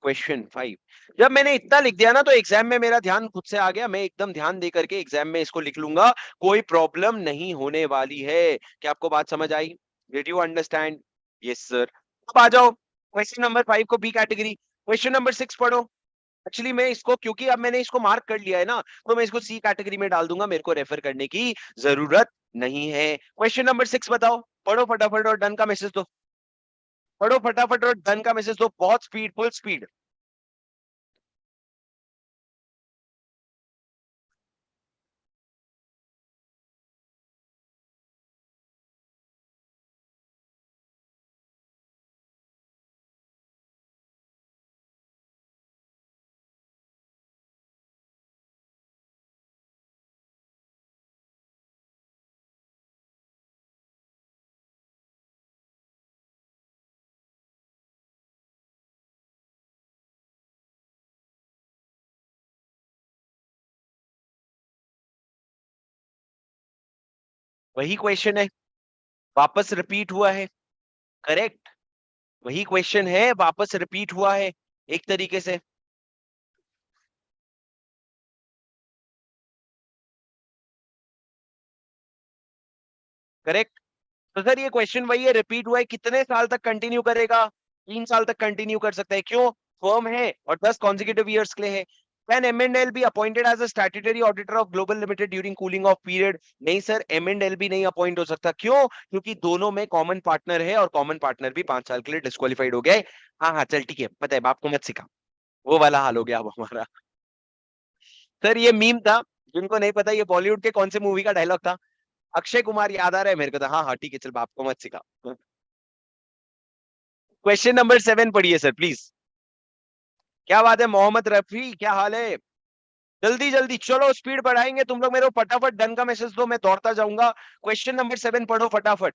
question 5। जब मैंने इतना लिख दिया ना, तो एग्जाम में मेरा ध्यान खुद से आ गया, मैं एकदम ध्यान दे करके एग्जाम में इसको लिख लूंगा, कोई प्रॉब्लम नहीं होने वाली है। क्या आपको बात समझ आई? Did you understand? Yes sir. अब आ जाओ क्वेश्चन नंबर 5 को बी कैटेगरी, क्वेश्चन नंबर 6 पढ़ो। एक्चुअली मैं इसको, क्योंकि अब मैंने इसको मार्क कर लिया है ना, तो मैं इसको सी कैटेगरी में डाल दूंगा, मेरे को रेफर करने की जरूरत नहीं है। क्वेश्चन नंबर 6 बताओ, पढ़ो फटाफट और डन का मैसेज दो, पढ़ो फटाफट और डन का मैसेज दो, बहुत स्पीड, फुल स्पीड। वही क्वेश्चन है, वापस रिपीट हुआ है, करेक्ट। वही क्वेश्चन है, वापस रिपीट हुआ है एक तरीके से, करेक्ट। तो सर ये क्वेश्चन वही है, रिपीट हुआ है, कितने साल तक कंटिन्यू करेगा? 3 साल तक कंटिन्यू कर सकता है, क्यों? फर्म है और 10 कॉन्जिक्यूटिव ईयर्स के लिए है। Can M&L be appointed as a statutory auditor of global limited during cooling off period? नहीं सर, M&L भी नहीं अपॉइंट हो सकता, क्यों? क्योंकि दोनों में कॉमन पार्टनर है, और कॉमन पार्टनर भी 5 साल के लिए डिस्क्वालिफाइड हो गया है। हाँ हाँ चल ठीक है, पता है, बाप को मत सिखा, वो वाला हाल हो गया अब हमारा। सर ये मीम था, जिनको नहीं पता, ये बॉलीवुड के कौन से मूवी का डायलॉग था? अक्षय कुमार याद आ रहा है मेरे को तो, हाँ हाँ ठीक है चल, बाप को मत सिखा। क्वेश्चन नंबर 7 पढ़िए सर प्लीज। क्या बात है मोहम्मद रफी, क्या हाल है? जल्दी जल्दी चलो, स्पीड बढ़ाएंगे, तुम लोग मेरे को फटाफट डन का मैसेज दो, मैं दौड़ता जाऊंगा। क्वेश्चन नंबर 7 पढ़ो फटाफट।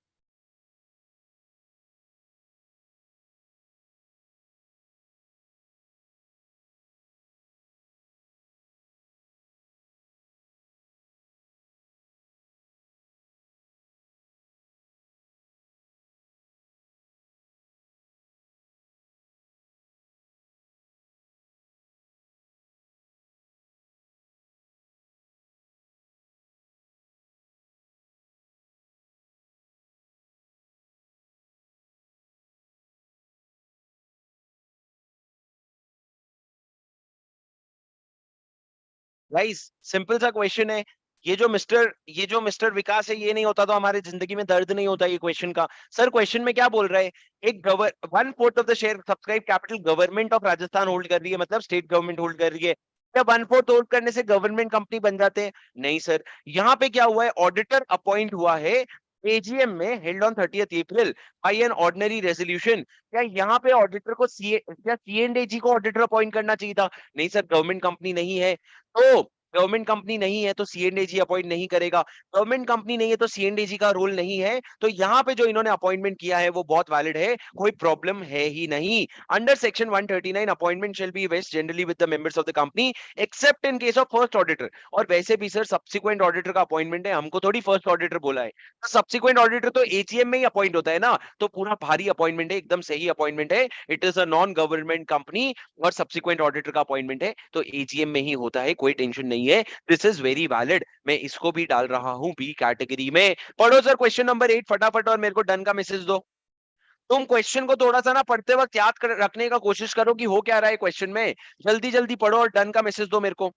गाइस सिंपल सा क्वेश्चन है, ये जो मिस्टर विकास है, ये नहीं होता तो हमारी जिंदगी में दर्द नहीं होता ये क्वेश्चन का। सर क्वेश्चन में क्या बोल रहा है? एक गवर 1/4 of the share subscribe capital government of Rajasthan hold कर रही है, मतलब स्टेट गवर्नमेंट होल्ड कर रही है। क्या 1/4 होल्ड करने से गवर्नमेंट कंपनी बन जाते हैं? नहीं सर। यहाँ पे क्या हुआ है, ऑडिटर अपॉइंट हुआ है एजीएम में, held on 30th April by an ordinary resolution. क्या यहाँ पे ऑडिटर को सीए क्या सीएनडीजी को ऑडिटर अपॉइंट करना चाहिए था? नहीं सर, गवर्नमेंट कंपनी नहीं है। तो गवर्नमेंट कंपनी नहीं है तो सीएनडीजी अपॉइंट नहीं करेगा, गवर्नमेंट कंपनी नहीं है तो सीएनडीजी का रोल नहीं है, तो यहाँ पे जो इन्होंने अपॉइंटमेंट किया है वो बहुत वैलिड है, कोई प्रॉब्लम है ही नहीं। Under section 139 appointment shall be vest generally with the members of the company except in case of first auditor. और वैसे भी सर सब्सिक्वेंट ऑडिटर का अपॉइंटमेंट है, हमको थोड़ी फर्स्ट ऑडिटर बोला है। तो सब्सिक्वेंट ऑडिटर तो एजीएम में ही अपॉइंट होता है ना, तो पूरा भारी अपॉइंटमेंट है, एकदम सही अपॉइंटमेंट है। It is a non government company और सब्सिक्वेंट ऑडिटर का अपॉइंटमेंट है तो एजीएम में ही होता है, कोई टेंशन नहीं है। दिस इज वेरी वैलिड, मैं इसको भी डाल रहा हूं बी कैटेगरी में। पढ़ो सर क्वेश्चन नंबर 8 फटाफट और मेरे को डन का मैसेज दो। तुम क्वेश्चन को थोड़ा सा ना पढ़ते वक्त याद रखने का कोशिश करो कि हो क्या रहा है क्वेश्चन में, जल्दी जल्दी पढ़ो और डन का मैसेज दो मेरे को।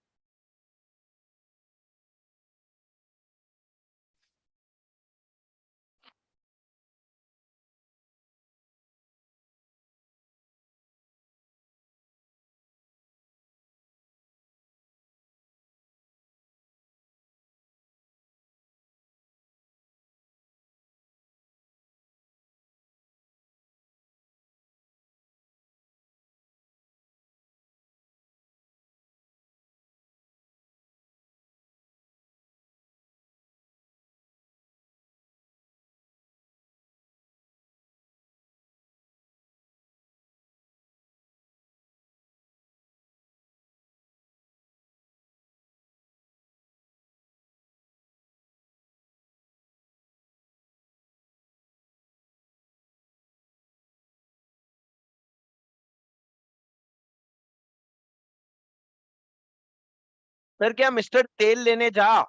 सर क्या मिस्टर तेल लेने जा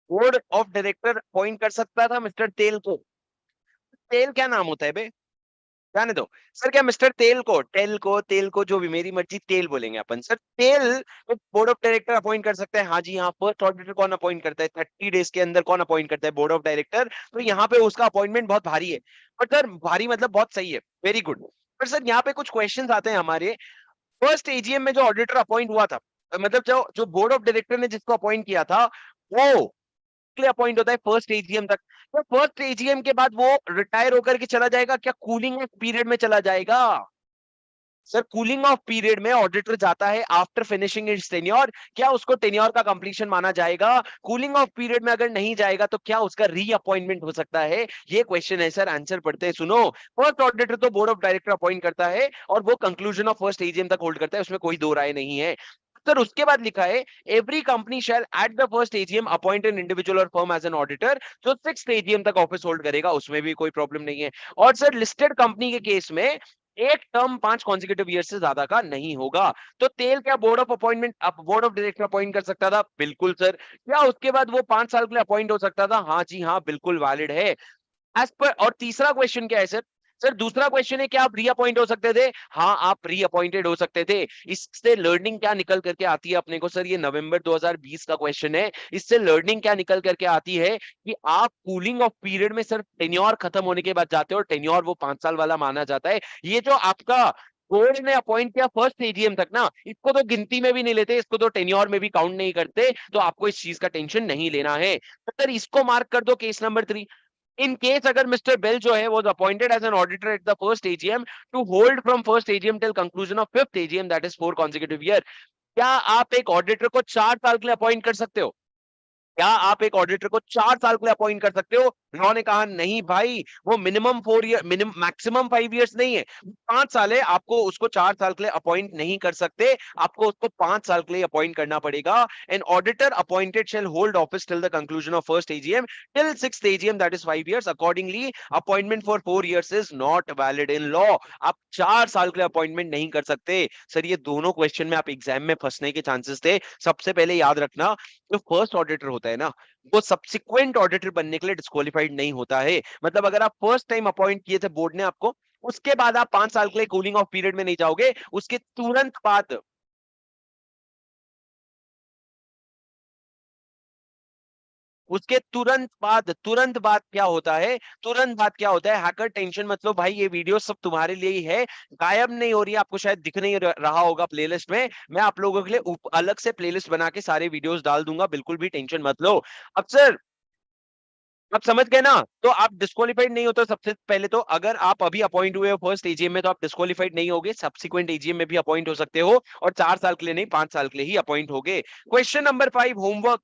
बोर्ड ऑफ डायरेक्टर अपॉइंट कर सकता था मिस्टर तेल को? तेल क्या नाम होता है बे, जाने दो। सर क्या मिस्टर तेल को जो भी मेरी मर्जी तेल बोलेंगे अपन, सर तेल बोर्ड ऑफ डायरेक्टर अपॉइंट कर सकते हैं? हाँ जी हाँ। फर्स्ट ऑडिटर कौन अपॉइंट करता है? 30 डेज के अंदर कौन अपॉइंट करता है? Board of director. तो यहाँ पे उसका अपॉइंटमेंट बहुत भारी है। बट सर भारी मतलब बहुत सही है, वेरी गुड। पर सर यहाँ पे कुछ क्वेश्चन आते हैं हमारे। फर्स्ट एजीएम में जो ऑडिटर अपॉइंट हुआ था, मतलब जो जो बोर्ड ऑफ डायरेक्टर ने जिसको अपॉइंट किया था, वो अपॉइंट होता है फर्स्ट एजीएम तक। तो फर्स्ट एजीएम के बाद वो रिटायर होकर के चला जाएगा क्या कूलिंग ऑफ पीरियड में चला जाएगा? सर कूलिंग ऑफ पीरियड में ऑडिटर जाता है आफ्टर फिनिशिंग इट्स टेन्योर, क्या उसको टेन्योर का कंप्लीशन माना जाएगा? कूलिंग ऑफ पीरियड में अगर नहीं जाएगा तो क्या उसका रीअपॉइंटमेंट हो सकता है? ये क्वेश्चन है सर, आंसर पढ़ते हैं सुनो। फर्स्ट ऑडिटर तो बोर्ड ऑफ डायरेक्टर अपॉइंट करता है और वो कंक्लूजन ऑफ फर्स्ट एजीएम तक होल्ड करता है, उसमें कोई दो राय नहीं है। सर उसके बाद लिखा है every company shall at the first AGM appoint an individual और फर्म एज एन ऑडिटर, जो सिक्स्थ एजीएम तक ऑफिस होल्ड करेगा, उसमें भी कोई प्रॉब्लम नहीं है। और सर लिस्टेड कंपनी के केस में एक टर्म 5 कॉन्जिक्यूटिव ईयर से ज्यादा का नहीं होगा। तो तेल क्या बोर्ड ऑफ डायरेक्टर अपॉइंट कर सकता था? बिल्कुल सर। क्या उसके बाद वो 5 साल के लिए अपॉइंट हो सकता था? हाँ जी हाँ, बिल्कुल वैलिड है एज पर। और तीसरा क्वेश्चन क्या है सर? सर दूसरा क्वेश्चन है क्या आप रीअपॉइंट हो सकते थे? हाँ आप रीअपॉइंटेड हो सकते थे। इससे लर्निंग क्या निकल करके आती है अपने को? सर ये नवंबर 2020 का क्वेश्चन है। इससे लर्निंग क्या निकल करके आती है कि आप कूलिंग ऑफ पीरियड में सर टेन्योर खत्म होने के बाद जाते हो और टेन्योर वो 5 साल वाला माना जाता है। ये जो आपका बोर्ड ने अपॉइंट किया फर्स्ट एजीएम तक ना, इसको तो गिनती में भी नहीं लेते, इसको तो टेन्योर में भी काउंट नहीं करते, तो आपको इस चीज का टेंशन नहीं लेना है। तो सर इसको मार्क कर दो केस नंबर 3। इन केस अगर मिस्टर बेल जो है was appointed as an auditor at the first AGM to hold from first AGM till conclusion of fifth AGM, that is 4 consecutive year, क्या आप एक auditor को 4 साल के लिए अपॉइंट कर सकते हो? क्या आप एक ऑडिटर को 4 साल के लिए अपॉइंट कर सकते हो? उन्होंने कहा नहीं भाई, वो minimum 4 year, minimum maximum 5 years नहीं है, 5 साल है। आपको उसको 4 साल के लिए अपॉइंट नहीं कर सकते, आपको उसको 5 साल के लिए अपॉइंट करना पड़ेगा। An auditor appointed shell hold office till the conclusion of first AGM till sixth AGM, that is 5 years. Accordingly appointment for 4 years is not valid in law. आप 4 साल के लिए अपॉइंटमेंट नहीं कर सकते। सर ये दोनों क्वेश्चन में आप एग्जाम में फंसने के चांसेस थे। सबसे पहले याद रखना, जो फर्स्ट ऑडिटर होता है ना, वो सब्सिक्वेंट ऑडिटर बनने के लिए डिस्क्वालिफाइड नहीं होता है। मतलब अगर आप फर्स्ट टाइम अपॉइंट किए थे बोर्ड ने आपको, उसके बाद आप 5 साल के लिए कूलिंग ऑफ पीरियड में नहीं जाओगे, उसके तुरंत बाद क्या होता है? तुरंत बाद क्या होता है? हैकर टेंशन मतलब भाई, ये वीडियो सब तुम्हारे लिए ही है, गायब नहीं हो रही है, आपको शायद दिख नहीं रहा होगा प्लेलिस्ट में। मैं आप लोगों के लिए अलग से प्लेलिस्ट बना के सारे वीडियोस डाल दूंगा, बिल्कुल भी टेंशन मत लो। अब सर आप समझ गए ना? तो आप डिस्क्वालिफाइड नहीं होते। सबसे पहले तो अगर आप अभी अपॉइंट हुए हो फर्स्ट एजीएम में, तो आप डिस्क्वालिफाइड नहीं होगे, सब्सिक्वेंट एजीएम में भी अपॉइंट हो सकते हो, और 4 साल के लिए नहीं, 5 साल के लिए ही अपॉइंट होगे। Question number 5 homework.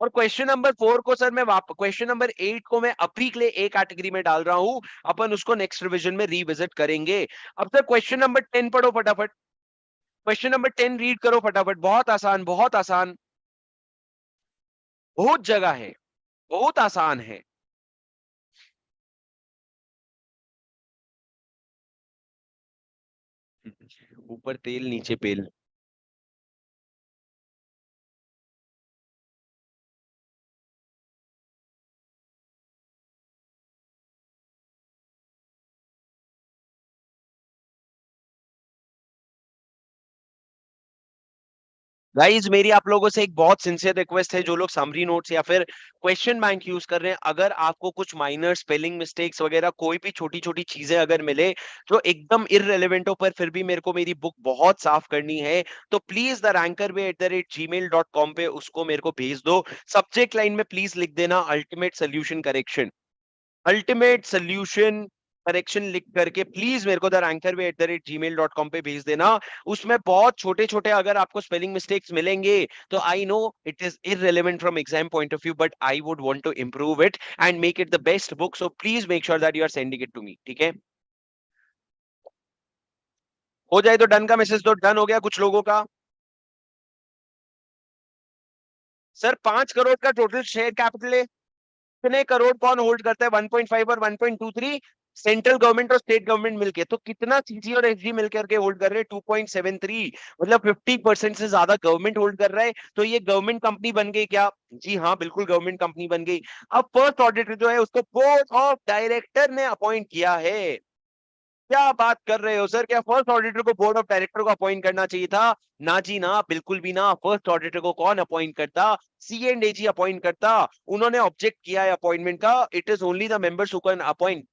और क्वेश्चन नंबर 4 को सर मैं क्वेश्चन नंबर 8 को मैं अभी के लिए ए कैटेगरी में डाल रहा हूं, अपन उसको नेक्स्ट रिवीजन में रिविजिट करेंगे। अब सर क्वेश्चन नंबर 10 पढ़ो फटाफट। क्वेश्चन नंबर 10 रीड करो फटाफट, बहुत आसान, बहुत आसान, बहुत जगह है, बहुत आसान है। ऊपर तेल नीचे पेल। गाइज मेरी आप लोगों से एक बहुत सिंसियर रिक्वेस्ट है, जो लोग समरी नोट्स या फिर क्वेश्चन बैंक यूज कर रहे हैं, अगर आपको कुछ माइनर स्पेलिंग मिस्टेक्स वगैरह कोई भी छोटी छोटी चीजें अगर मिले जो एकदम इररेलेवेंट हो, पर फिर भी मेरे को मेरी बुक बहुत साफ करनी है, तो please the ranker way @gmail.com पे उसको मेरे को भेज दो। सब्जेक्ट लाइन में प्लीज लिख देना ultimate solution correction, ultimate solution correction लिख करके प्लीज मेरे को द रैंकर वे @gmail.com पे भेज देना। उसमें बहुत छोटे छोटे अगर आपको स्पेलिंग मिस्टेक्स मिलेंगे, तो I know it is irrelevant from exam point of view, but I would want to improve it and make it the best book, so please make sure that you are sending it to me, ठीक है? हो जाए तो done का message दो। Done हो गया कुछ लोगों का? सर 5 करोड़ का टोटल शेयर कैपिटल है। कितने करोड़ कौन होल्ड करता है? 1.5 और 1.23, सेंट्रल गवर्नमेंट और स्टेट गवर्नमेंट मिलके। तो कितना सीजी और एसजी मिलकर के होल्ड कर रहे हैं? 2.73, मतलब 50% से ज्यादा गवर्नमेंट होल्ड कर रहा है। तो ये गवर्नमेंट कंपनी बन गई क्या? जी हाँ, बिल्कुल गवर्नमेंट कंपनी बन गई। अब फर्स्ट ऑडिटर जो है उसको बोर्ड ऑफ डायरेक्टर ने अपॉइंट किया है। क्या बात कर रहे हो सर? क्या फर्स्ट ऑडिटर को बोर्ड ऑफ डायरेक्टर को अपॉइंट करना चाहिए था? ना जी ना, बिल्कुल भी ना। फर्स्ट ऑडिटर को कौन अपॉइंट करता? सी&एजी अपॉइंट करता। उन्होंने ऑब्जेक्ट किया है अपॉइंटमेंट का। It is only the members who can appoint.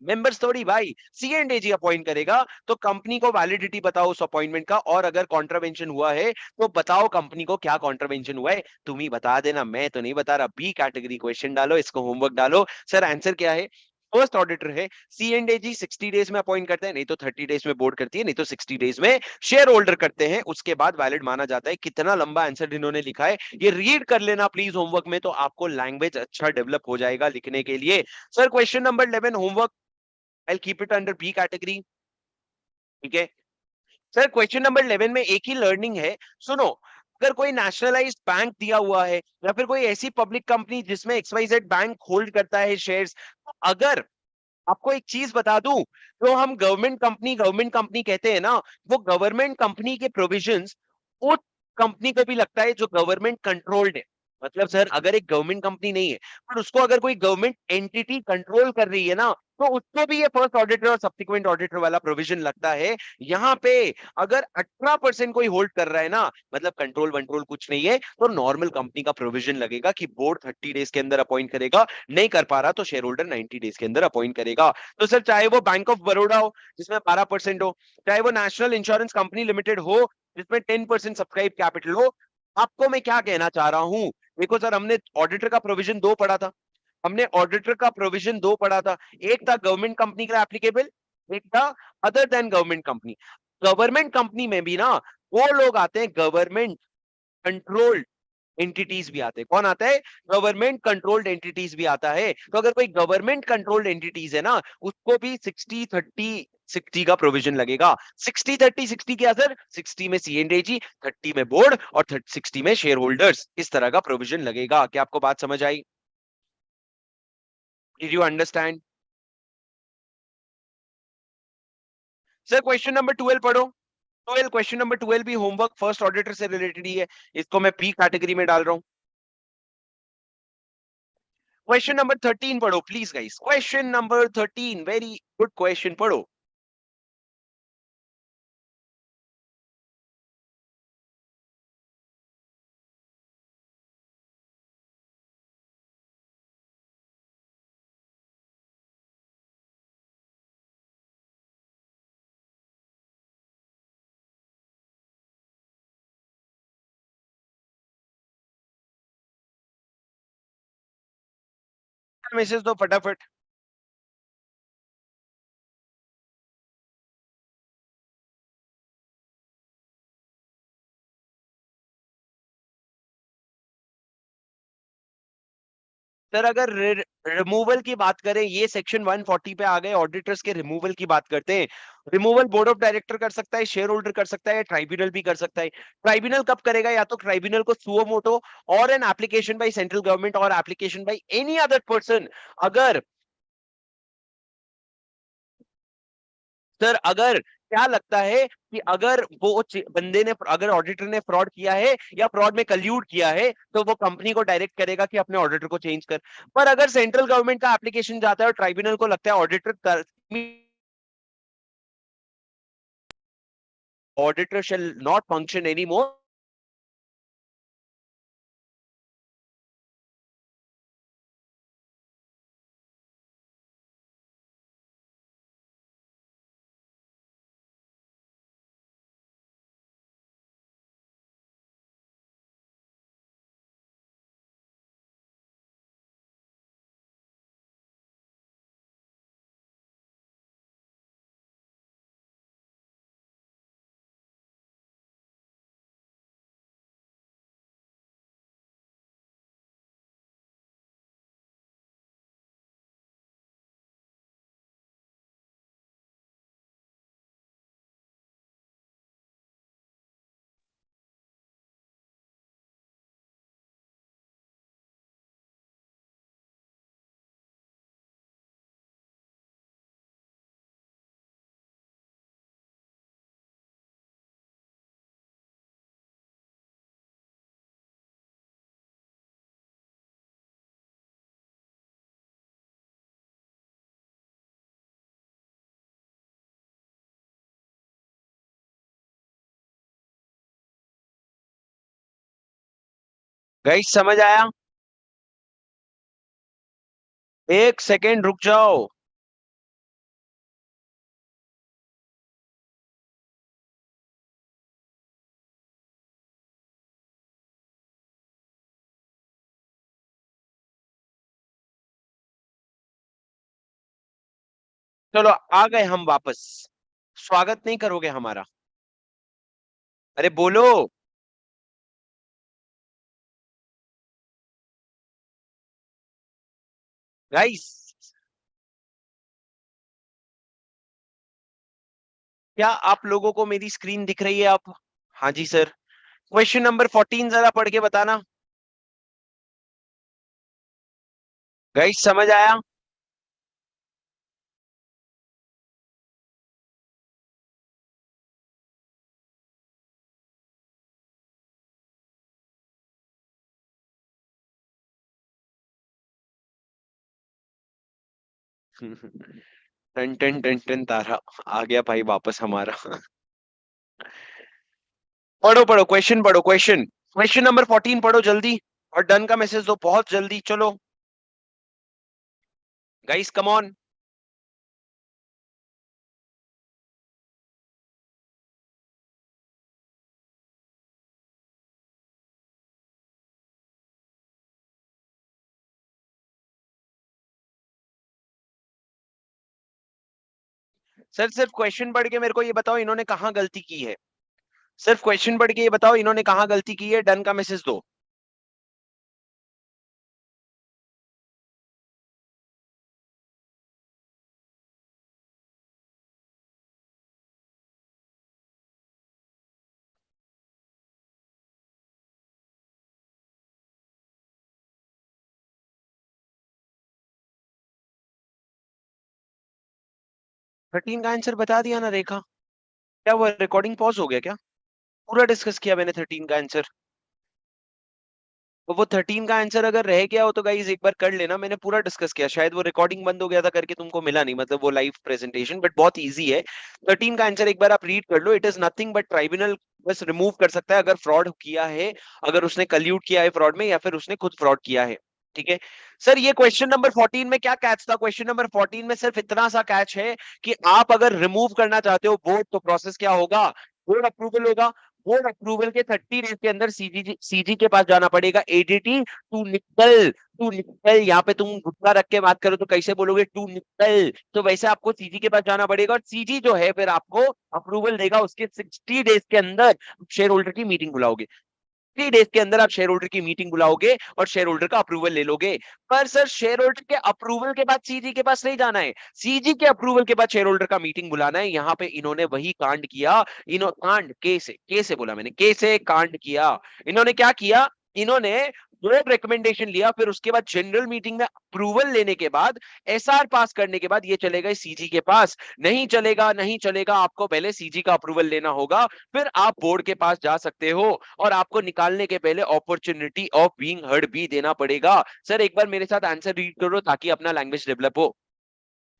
Members थोड़ी भाई, सी&एजी अपॉइंट करेगा। तो कंपनी को वैलिडिटी बताओ उस अपॉइंटमेंट का, और अगर कॉन्ट्रावेंशन हुआ है तो बताओ कंपनी को क्या कॉन्ट्रावेंशन हुआ है। तुम ही बता देना, मैं तो नहीं बता रहा। बी कैटेगरी क्वेश्चन डालो, इसको होमवर्क डालो। सर आंसर क्या है? फर्स्ट ऑडिटर है सी&एजी, 60 डेज में अपॉइंट करते हैं, नहीं तो 30 डेज में बोर्ड करती है, नहीं तो 60 डेज में शेयर होल्डर करते हैं, उसके बाद वैलिड माना जाता है। कितना लंबा आंसर इन्होंने लिखा है, ये रीड कर लेना प्लीज होमवर्क में, तो आपको लैंग्वेज अच्छा डेवलप हो जाएगा लिखने के लिए। Sir question number 11 homework, I keep it under B category, ठीक है? सर क्वेश्चन नंबर 11 में एक ही लर्निंग है। सुनो, अगर कोई नेशनलाइज्ड बैंक दिया हुआ है, या फिर कोई ऐसी पब्लिक कंपनी जिसमें XYZ बैंक होल्ड करता है शेयर्स, तो अगर आपको एक चीज बता दूं, जो हम गवर्नमेंट कंपनी कहते हैं ना, वो गवर्नमेंट कंपनी के प्रोविजंस उस कंपनी को भी लगता है जो गवर्नमेंट कंट्रोल्ड है। मतलब सर अगर एक गवर्नमेंट कंपनी नहीं है, पर उसको अगर कोई गवर्नमेंट एंटिटी कंट्रोल कर रही है ना, तो उसको भी ये फर्स्ट ऑडिटर और सब्सिक्वेंट ऑडिटर वाला प्रोविजन लगता है। यहाँ पे अगर 18% कोई होल्ड कर रहा है ना, मतलब कंट्रोल वंट्रोल कुछ नहीं है, तो नॉर्मल कंपनी का प्रोविजन लगेगा कि बोर्ड 30 डेज के अंदर अपॉइंट करेगा। नहीं कर पा रहा तो शेयर होल्डर 90 डेज के अंदर अपॉइंट करेगा। तो सर चाहे वो बैंक ऑफ बड़ौदा हो जिसमें 12% हो, चाहे वो नेशनल इंश्योरेंस कंपनी लिमिटेड हो जिसमें 10% सब्सक्राइब कैपिटल हो, आपको मैं क्या कहना चाह रहा हूं? देखो सर, हमने ऑडिटर का प्रोविजन दो पढ़ा था। हमने ऑडिटर का प्रोविजन दो पढ़ा था। एक था गवर्नमेंट कंपनी का एप्लीकेबल, एक था other than government company. Government company में भी ना वो लोग आते हैं, गवर्नमेंट कंट्रोल्ड एंटिटीज भी आते हैं। कौन आता है? गवर्नमेंट कंट्रोल्ड एंटिटीज भी आता है। तो अगर कोई गवर्नमेंट कंट्रोल्ड एंटिटीज है ना, उसको भी 60-30-60 का प्रोविजन लगेगा। 60-30-60 क्या सर? 60 में सी&एजी, 30 में बोर्ड, और 60 में शेयर होल्डर्स। इस तरह का प्रोविजन लगेगा। क्या आपको बात समझ आई? Did you understand? Sir question number 12 पढ़ो। 12, क्वेश्चन नंबर 12 भी होमवर्क फर्स्ट ऑडिटर से रिलेटेड ही है। इसको मैं पी कैटेगरी में डाल रहा हूं। क्वेश्चन नंबर 13 पढ़ो please guys. Question number 13, very good question, पढ़ो। मैसेज दो फटाफट। सर अगर रिमूवल की बात करें, ये सेक्शन 140 पे आ गए, ऑडिटर्स के रिमूवल की बात करते हैं। रिमूवल बोर्ड ऑफ डायरेक्टर कर सकता है, शेयर होल्डर कर सकता है, ट्राइब्यूनल भी कर सकता है। ट्राइब्यूनल कब करेगा? या तो ट्राइब्यूनल को सुओ मोटो और an application by central government और application by any other person. अगर सर अगर क्या लगता है कि अगर वो बंदे ने, अगर ऑडिटर ने फ्रॉड किया है या फ्रॉड में कल्यूड किया है, तो वो कंपनी को डायरेक्ट करेगा कि अपने ऑडिटर को चेंज कर। पर अगर सेंट्रल गवर्नमेंट का एप्लीकेशन जाता है और ट्राइब्यूनल को लगता है auditor shall not function any more. Guys समझ आया? एक सेकेंड रुक जाओ। चलो आ गए हम वापस। स्वागत नहीं करोगे हमारा? अरे बोलो। गाइस क्या आप लोगों को मेरी स्क्रीन दिख रही है? आप? हाँ जी सर। क्वेश्चन नंबर 14 जरा पढ़ के बताना। गाइस समझ आया? टन टन टन टन तारा आ गया भाई वापस हमारा। पढ़ो पढ़ो क्वेश्चन, पढ़ो क्वेश्चन। क्वेश्चन नंबर 14 पढ़ो जल्दी। और डन का मैसेज दो बहुत जल्दी, चलो। Guys come on. सर सिर्फ क्वेश्चन पढ़ के मेरे को ये बताओ इन्होंने कहाँ गलती की है। सिर्फ क्वेश्चन पढ़ के ये बताओ इन्होंने कहाँ गलती की है, डन का मैसेज दो। 13 का आंसर बता दिया ना रेखा? क्या वो रिकॉर्डिंग पॉज हो गया क्या? पूरा डिस्कस किया मैंने 13 का आंसर। तो वो 13 का आंसर अगर रह गया हो तो गाइज एक बार कर लेना, मैंने पूरा डिस्कस किया। शायद वो रिकॉर्डिंग बंद हो गया था करके तुमको मिला नहीं, मतलब वो लाइव प्रेजेंटेशन, बट बहुत इजी है। 13 का आंसर एक बार आप रीड कर लो। It is nothing but tribunal बस रिमूव कर सकता है अगर फ्रॉड किया है, अगर उसने कल्यूड किया है फ्रॉड में, या फिर उसने खुद फ्रॉड किया है। ठीक है सर। ये क्वेश्चन नंबर 14 में क्या कैच था? क्वेश्चन नंबर 14 में सिर्फ इतना सा कैच है कि आप अगर रिमूव करना चाहते हो बोर्ड, तो प्रोसेस क्या होगा? बोर्ड अप्रूवल होगा। बोर्ड अप्रूवल के 30 डेज के अंदर सीजी के पास जाना पड़ेगा। एडीटी टू निकल यहाँ पे तुम घुटना रख के बात करो तो कैसे बोलोगे टू निकल, तो वैसे आपको सीजी के पास जाना पड़ेगा और सीजी जो है फिर आपको अप्रूवल देगा। उसके 60 डेज के अंदर शेयर होल्डर की मीटिंग बुलाओगे। 3 डेज के अंदर आप शेयर होल्डर की मीटिंग बुलाओगे और शेयर होल्डर का अप्रूवल ले लोगे। पर सर शेयर होल्डर के अप्रूवल के बाद सीजी के पास नहीं जाना है, सीजी के अप्रूवल के बाद शेयर होल्डर का मीटिंग बुलाना है। यहाँ पे इन्होंने वही कांड किया। इन्हों कांड के से बोला मैंने, के से कांड किया। इन्होंने क्या किया, इन्होंने बोर्ड रिकमेंडेशन लिया, फिर उसके बाद जनरल मीटिंग में अप्रूवल लेने के बाद एसआर पास करने के बाद ये चले गए सीजी के पास। नहीं चलेगा, नहीं चलेगा, आपको पहले सीजी का अप्रूवल लेना होगा, फिर आप बोर्ड के पास जा सकते हो और आपको निकालने के पहले अपॉर्चुनिटी ऑफ बीइंग हर्ड भी देना पड़ेगा। सर एक बार मेरे साथ आंसर रीड करो ताकि अपना लैंग्वेज डेवलप हो।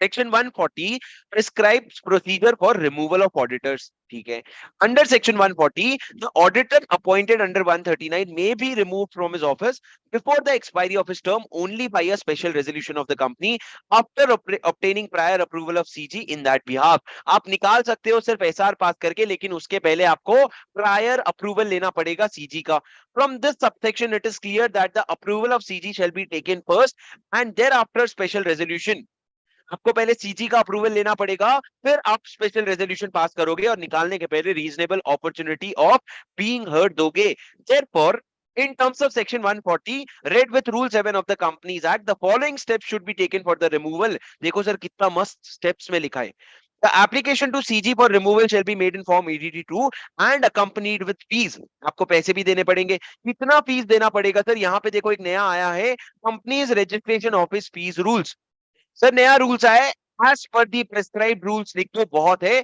Section 140 prescribes procedure for removal of auditors. ठीक है। Under Section 140, the auditor appointed under 139 may be removed from his office before the expiry of his term only by a special resolution of the company after obtaining prior approval of CG in that behalf. आप निकाल सकते हो सिर्फ SR पास करके, लेकिन उसके पहले आपको prior approval लेना पड़ेगा सीजी का। From this subsection, it is clear that the approval of CG shall be taken first and thereafter special resolution. आपको पहले सीजी का अप्रूवल लेना पड़ेगा, फिर आप स्पेशल रेजोल्यूशन पास करोगे और निकालने के पहले reasonable opportunity of being heard दोगे। Therefore in terms of section 140 read with rule 7 of the companies act, the following steps should be taken for the removal. देखो सर कितना मस्त स्टेप्स में लिखा है। The application to CG for removal shall be made in form EDD2 and accompanied with fees. आपको पैसे भी देने पड़ेंगे। कितना फीस देना पड़ेगा सर, यहाँ पे देखो एक नया आया है, companies registration office fees rules. Sir नया रूल्स आया है, एज पर दी प्रिस्क्राइब रूल्स लिख दो, बहुत है।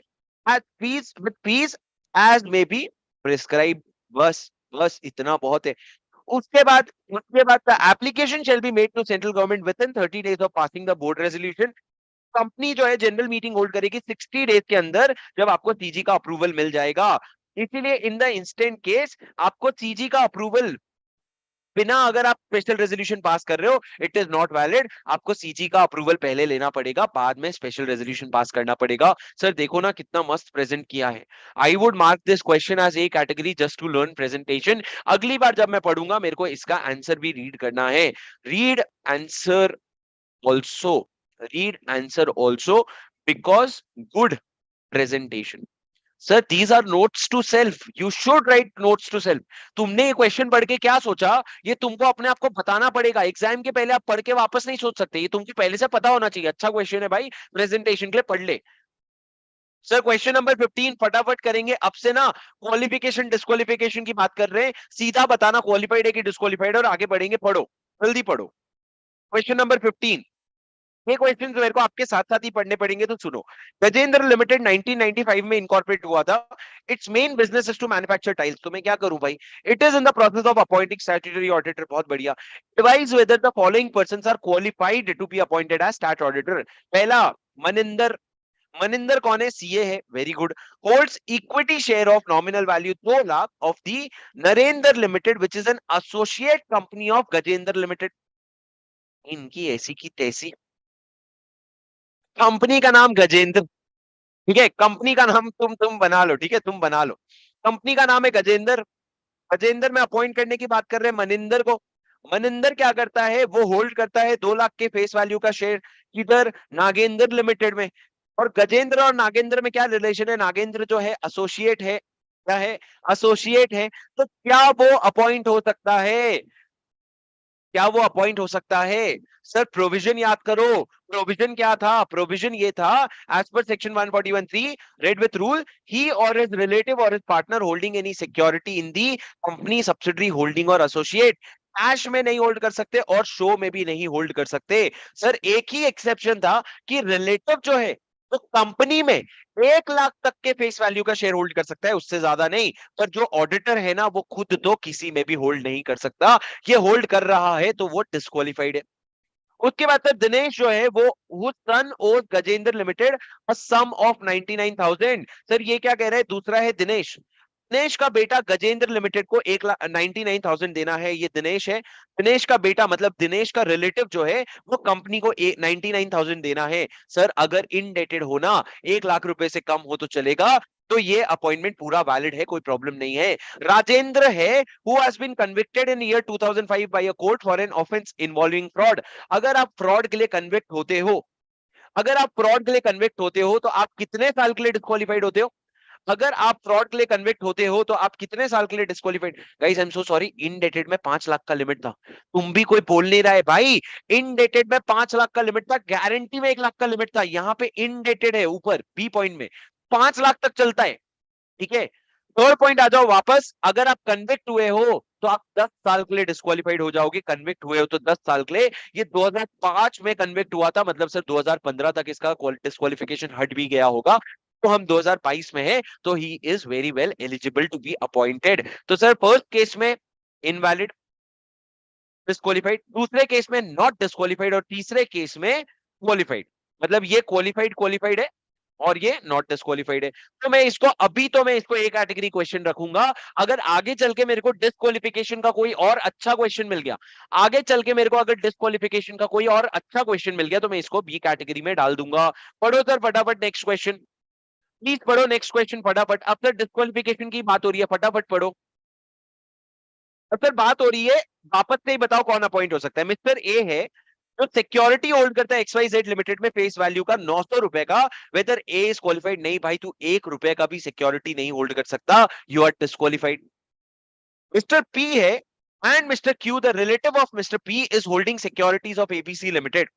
As fees with fees as may be prescribe, बस बस इतना बहुत है। उसके बाद the application shall be made to central government within 30 days of passing the board resolution. Company जो है जनरल मीटिंग होल्ड करेगी 60 डेज के अंदर, जब आपको सीजी का अप्रूवल मिल जाएगा। इसीलिए इन द इंस्टेंट केस आपको सीजी का अप्रूवल बिना, अगर आप स्पेशल रेजोल्यूशन पास कर रहे हो, इट इज नॉट वैलिड। आपको सीजी का अप्रूवल पहले लेना पड़ेगा, बाद में स्पेशल रेजोल्यूशन पास करना पड़ेगा। सर देखो ना कितना मस्त प्रेजेंट किया है। I would mark this question as A category just to learn presentation. अगली बार जब मैं पढ़ूंगा मेरे को इसका आंसर भी रीड करना है। Read answer also, read answer also because good presentation. Sir these are notes to self, you should write notes to self. तुमने ये क्वेश्चन पढ़ के क्या सोचा, ये तुमको अपने आप को बताना पड़ेगा। एग्जाम के पहले आप पढ़ के वापस नहीं सोच सकते, ये तुमको पहले से पता होना चाहिए। अच्छा क्वेश्चन है भाई, प्रेजेंटेशन के लिए पढ़ ले। सर क्वेश्चन नंबर 15 फटाफट करेंगे। अब से ना क्वालिफिकेशन डिस्क्वालिफिकेशन की बात कर रहे हैं, सीधा बताना क्वालिफाइड है कि डिस्क्वालिफाइड है और आगे बढ़ेंगे। पढ़ो, जल्दी पढ़ो। क्वेश्चन नंबर 15, ये क्वेश्चन मेरे को आपके साथ साथ ही पढ़ने पड़ेंगे, तो सुनो। गजेंद्र लिमिटेड 1995 में इनकॉर्पोरेट हुआ था। Its main business is to manufacture tiles. तो मैं क्या करूं भाई, it is in the process of appointing statutory auditor. बहुत बढ़िया। Advise whether the following persons are qualified to be appointed as stat auditor. पहला मनिंदर। मनिंदर कौन है, सीए है, very good. Holds equity share of nominal value 2 lakh of the Narendra limited which is an associate company of Gajendra limited. इनकी ऐसी की तैसी, company का नाम गजेंद्र, ठीक है, कंपनी का नाम तुम बना लो, ठीक है, तुम बना लो। कंपनी का नाम है गजेंद्र। गजेंद्र में अपॉइंट करने की बात कर रहे हैं मनिंदर को। मनिंदर क्या करता है, वो होल्ड करता है 2 लाख के फेस वैल्यू का शेयर, किधर, नागेंद्र लिमिटेड में। और गजेंद्र और नागेंद्र में क्या रिलेशन है, नागेंद्र जो है एसोसिएट है, क्या है, एसोसिएट है। तो क्या वो अपॉइंट हो सकता है, क्या वो अपॉइंट हो सकता है। सर प्रोविजन याद करो, प्रोविजन क्या था, प्रोविजन ये था, as per section 141(3) read with rule, he और हिज रिलेटिव और his partner holding any security in the company subsidiary holding और एसोसिएट, कैश में नहीं होल्ड कर सकते और शो में भी नहीं होल्ड कर सकते। सर एक ही एक्सेप्शन था कि रिलेटिव जो है तो कंपनी में 1 लाख तक के फेस वैल्यू का शेयर होल्ड कर सकता है, उससे ज्यादा नहीं। पर जो ऑडिटर है ना, वो खुद तो किसी में भी होल्ड नहीं कर सकता। ये होल्ड कर रहा है तो वो डिस्क्वालिफाइड है। उसके बाद सर दिनेश जो है वो son owes Gajendra limited a sum of 99,000। Sir ये क्या कह रहा है, दूसरा है दिनेश, दिनेश का बेटा गजेंद्र लिमिटेड को 1,99,000 देना है। ये दिनेश है, दिनेश का बेटा मतलब दिनेश का रिलेटिव जो है वो कंपनी को 99,000 देना है। सर अगर इनडेटेड हो ना, 1 लाख रुपए से कम हो तो चलेगा, तो ये अपॉइंटमेंट पूरा वैलिड है, कोई प्रॉब्लम नहीं है। राजेंद्र है, who has been convicted in year 2005 by a court for an offence involving fraud. अगर आप फ्रॉड के लिए कन्विक्ट होते हो, अगर आप फ्रॉड के लिए कन्विक्ट होते हो तो आप कितने साल के लिए डिस्क्वालिफाइड होते हो? अगर आप फ्रॉड के लिए कन्विक्ट होते हो तो आप कितने साल के लिए disqualified? Guys I am so sorry, indebted में 5 लाख का लिमिट था। तुम भी कोई बोल नहीं रहा है भाई। इनडेटेड में 5 लाख का लिमिट था, गारंटी में 1 लाख का लिमिट था। यहाँ पे इनडेटेड है ऊपर बी पॉइंट में, 5 लाख तक चलता है। ठीक है, थर्ड पॉइंट आ जाओ वापस। अगर आप कन्विक्ट हुए हो तो आप 10 साल के लिए डिस्क्वालिफाइड हो जाओगे। कन्विक्ट हुए हो तो 10 साल के लिए। ये 2005 में कन्विक्ट हुआ था, मतलब सर 2015 तक इसका डिस्क्वालिफिकेशन हट भी गया होगा। तो हम 2022 में है, तो he is very well eligible to be appointed. तो सर फर्स्ट केस में इनवैलिड, डिस्क्वालिफाइड, दूसरे केस में नॉट डिस्क्वालिफाइड, और तीसरे केस में क्वालिफाइड। मतलब ये क्वालिफाइड क्वालिफाइड है और ये नॉट डिस्क्वालिफाइड है। तो मैं इसको एक कैटेगरी क्वेश्चन रखूंगा। अगर आगे चल के मेरे को डिस्क्वालिफिकेशन का कोई और अच्छा क्वेश्चन मिल गया, आगे चल के मेरे को अगर डिस्क्वालिफिकेशन का कोई और अच्छा क्वेश्चन मिल गया, तो मैं इसको बी कैटेगरी में डाल दूंगा। पढ़ो सर फटाफट नेक्स्ट क्वेश्चन, प्लीज पढ़ो नेक्स्ट क्वेश्चन फटाफट। अब सर डिस्क्वालिफिकेशन की बात हो रही है, फटाफट पढ़ो। अब सर बात हो रही है, वापस से ही बताओ कौन अपॉइंट हो सकता है। मिस्टर ए है जो सिक्योरिटी होल्ड करता है XYZ लिमिटेड में फेस वैल्यू का 900 रुपए का। Whether A is qualified? नहीं भाई, तू 1 रुपए का भी सिक्योरिटी नहीं होल्ड कर सकता, you are disqualified. Mister P है, and mister Q the relative of mister P is holding securities of ABC limited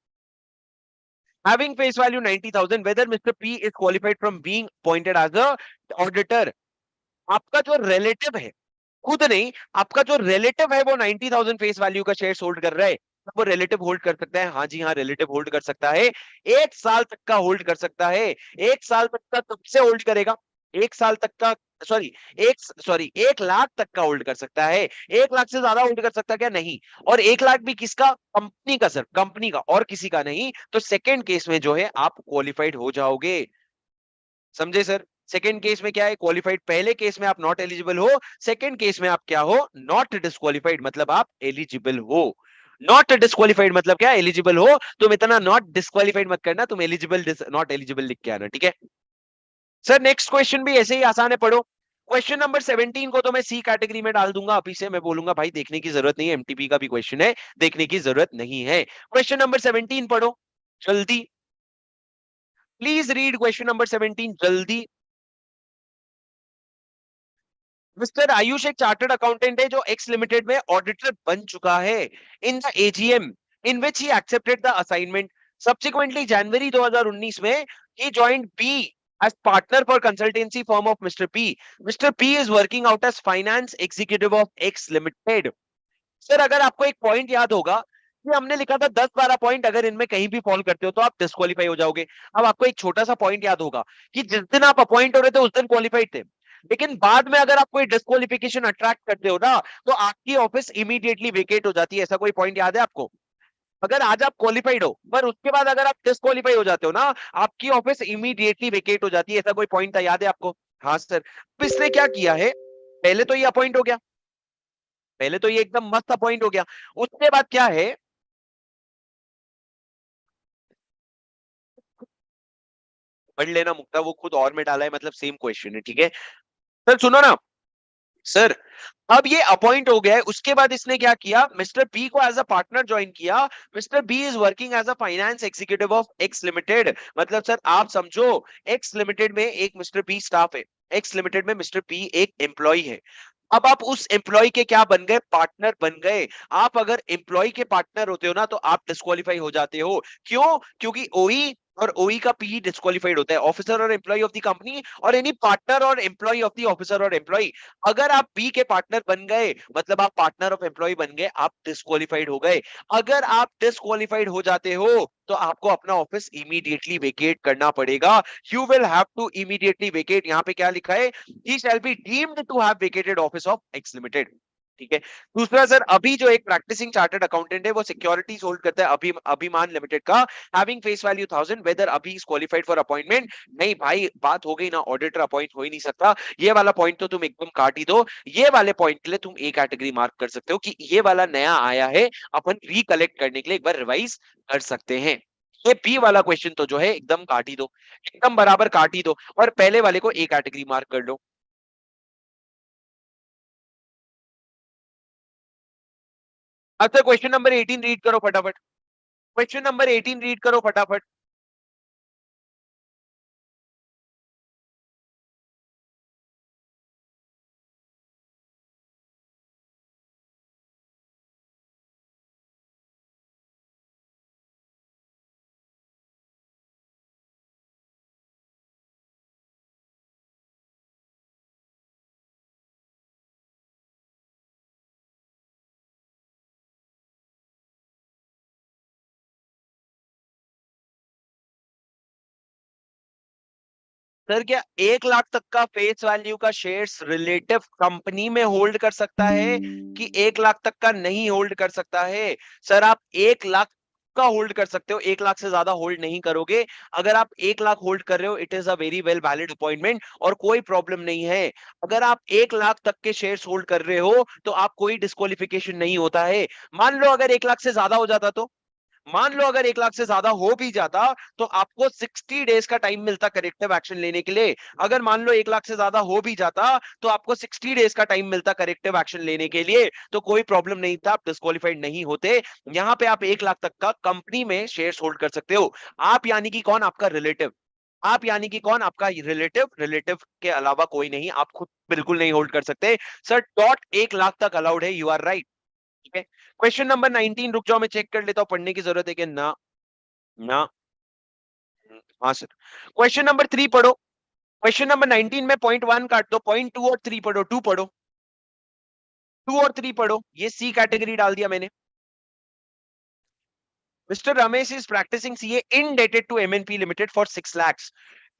having face value 90,000, whether Mr. P is qualified from being appointed as a auditor। आपका जो relative है, खुद नहीं, आपका जो relative है वो 90,000 फेस वैल्यू का शेयर होल्ड कर रहा है। वो रिलेटिव होल्ड कर सकता है? हाँ जी हाँ, रिलेटिव होल्ड कर सकता है। 1 साल तक का होल्ड कर सकता है। 1 साल तक का कब से होल्ड करेगा? 1 साल तक का, सॉरी 1 लाख तक का होल्ड कर सकता है। 1 लाख से ज्यादा होल्ड कर सकता है क्या? नहीं। और 1 लाख भी किसका? कंपनी का सर, कंपनी का, और किसी का नहीं। तो सेकेंड केस में जो है आप क्वालिफाइड हो जाओगे। समझे सर? सेकेंड केस में क्या है? क्वालिफाइड। पहले केस में आप नॉट एलिजिबल हो, सेकेंड केस में आप क्या हो? नॉट डिस्क्वालिफाइड, मतलब आप एलिजिबल हो। नॉट डिस्क्वालिफाइड मतलब क्या? एलिजिबल हो। तुम इतना नॉट डिस्क्वालिफाइड मत करना, तुम एलिजिबल नॉट एलिजिबल लिख के आना, ठीक है? सर नेक्स्ट क्वेश्चन भी ऐसे ही आसान है, पढ़ो। क्वेश्चन नंबर 17 को तो मैं सी कैटेगरी में डाल दूंगा। अभी से मैं बोलूंगा भाई देखने की जरूरत नहीं है, MTP का भी क्वेश्चन है, देखने की जरूरत नहीं है। क्वेश्चन नंबर 17 पढ़ो जल्दी, प्लीज रीड क्वेश्चन नंबर 17 जल्दी। मिस्टर आयुष एक चार्टर्ड अकाउंटेंट है जो एक्स लिमिटेड में ऑडिटर बन चुका है। In the AGM in which he accepted the assignment, subsequently January 2019 में ही joined B as partner for consultancy firm of Mr. P. Mr. P is working out as finance executive of X Limited. Sir अगर आपको एक point याद होगा कि हमने लिखा था 10-12 पॉइंट, अगर इनमें कहीं भी फॉल करते हो तो आप डिस्क्वालीफाई हो जाओगे। अब आपको एक छोटा सा पॉइंट याद होगा कि जिस दिन आप अपॉइंट हो रहे थे उस दिन क्वालिफाइड थे, लेकिन बाद में अगर आप कोई डिस्क्वालिफिकेशन अट्रैक्ट करते हो ना, तो आपकी ऑफिस इमीडिएटली वेकेट हो जाती है। ऐसा कोई पॉइंट याद है आपको? अगर आज आप क्वालिफाइड हो पर उसके बाद अगर आप डिस्क्वालीफाई हो जाते हो ना, आपकी ऑफिस इमीडिएटली वेकेट हो जाती है। ऐसा कोई पॉइंट था, याद है आपको? हाँ सर। अब इसने क्या किया है, पहले तो ये अपॉइंट हो गया, पहले तो ये एकदम मस्त अपॉइंट हो गया। उसके बाद क्या है, पढ़ लेना मुक्ता, वो खुद और में डाला है, मतलब सेम क्वेश्चन है, ठीक है? सर सुनो ना, सर अब ये अपॉइंट हो गया है, उसके बाद इसने क्या किया, मिस्टर पी को एज अ पार्टनर ज्वाइन किया। Mister B is working as a finance executive of X limited. मतलब सर आप समझो, एक्स लिमिटेड में एक मिस्टर पी स्टाफ है, एक्स लिमिटेड में मिस्टर पी एक एम्प्लॉय है। अब आप उस एम्प्लॉय के क्या बन गए? पार्टनर बन गए। आप अगर एम्प्लॉय के पार्टनर होते हो ना, तो आप डिस्क्वालीफाई हो जाते हो। क्यों? क्योंकि ओई और ओई का पी डिस्क्वालीफाइड होता है, ऑफिसर और एम्प्लॉय ऑफ द कंपनी, और एनी पार्टनर और एम्प्लॉय ऑफ द ऑफिसर और एम्प्लॉय। अगर आप बी के पार्टनर बन गए, मतलब आप पार्टनर ऑफ एम्प्लॉय बन गए, आप डिस्क्वालीफाइड हो गए। अगर आप डिस्क्वालीफाइड हो जाते हो तो आपको अपना ऑफिस इमीडिएटली वेकेट करना पड़ेगा। You will have to immediately vacate. यहाँ पे क्या लिखा है? He shall be deemed to have vacated office of X limited. ठीक है। दूसरा सर, अभी जो एक प्रैक्टिसिंग चार्टर्ड अकाउंटेंट है वो सिक्योरिटीज होल्ड करता है अभिमान लिमिटेड का, हैविंग फेस वैल्यू 1000, वेदर अभी इज क्वालिफाइड फॉर अपॉइंटमेंट। नहीं भाई, बात हो गई ना, ऑडिटर अपॉइंट हो ही नहीं सकता। ये वाला पॉइंट तो तुम एकदम काट ही दो। ये वाले पॉइंट के लिए तुम एक कैटेगरी मार्क कर सकते हो कि ये वाला नया आया है, अपन रिकलेक्ट करने के लिए एक बार रिवाइज कर सकते हैं। ये बी वाला क्वेश्चन तो जो है एकदम काट ही दो, एकदम बराबर काट ही दो, और पहले वाले को ए कैटेगरी मार्क कर लो। अच्छा, क्वेश्चन नंबर 18 रीड करो फटाफट। क्वेश्चन नंबर 18 रीड करो फटाफट। सर क्या 1 लाख तक का फेस वैल्यू का शेयर्स रिलेटिव कंपनी में होल्ड कर सकता है कि 1 लाख तक का नहीं होल्ड कर सकता है? सर आप 1 लाख का होल्ड कर सकते हो, 1 लाख से ज्यादा होल्ड नहीं करोगे। अगर आप 1 लाख होल्ड कर रहे हो, it is a very well valid appointment और कोई प्रॉब्लम नहीं है। अगर आप 1 लाख तक के शेयर्स होल्ड कर रहे हो तो आप कोई डिस्क्वालिफिकेशन नहीं होता है। मान लो अगर 1 लाख से ज्यादा हो जाता तो, मान लो अगर 1 लाख से ज्यादा हो भी जाता तो आपको 60 डेज का टाइम मिलता करेक्टिव एक्शन लेने के लिए। अगर मान लो 1 लाख से ज्यादा हो भी जाता तो आपको 60 डेज का टाइम मिलता करेक्टिव एक्शन लेने के लिए, तो कोई प्रॉब्लम नहीं था, आप डिस्क्वालिफाइड नहीं होते। यहाँ पे आप 1 लाख तक का कंपनी में शेयर होल्ड कर सकते हो। आप यानी कि कौन? आपका रिलेटिव। आप यानी कि कौन? आपका रिलेटिव। रिलेटिव के अलावा कोई नहीं, आप खुद बिल्कुल नहीं होल्ड कर सकते। सर डॉट 1 लाख तक अलाउड है, यू आर राइट। ठीक है। क्वेश्चन नंबर 19, रुक जाओ मैं चेक कर लेता हूं पढ़ने की जरूरत है कि ना। ना। हाँ सर। क्वेश्चन नंबर 3 पढ़ो। क्वेश्चन नंबर 19 में पॉइंट 1 काट दो, पॉइंट 2 और 3 पढ़ो। 2 पढ़ो, 2 और 3 पढ़ो। ये सी कैटेगरी डाल दिया मैंने। Mister Ramesh is practising CA indebted to MNP limited for 6 lakhs।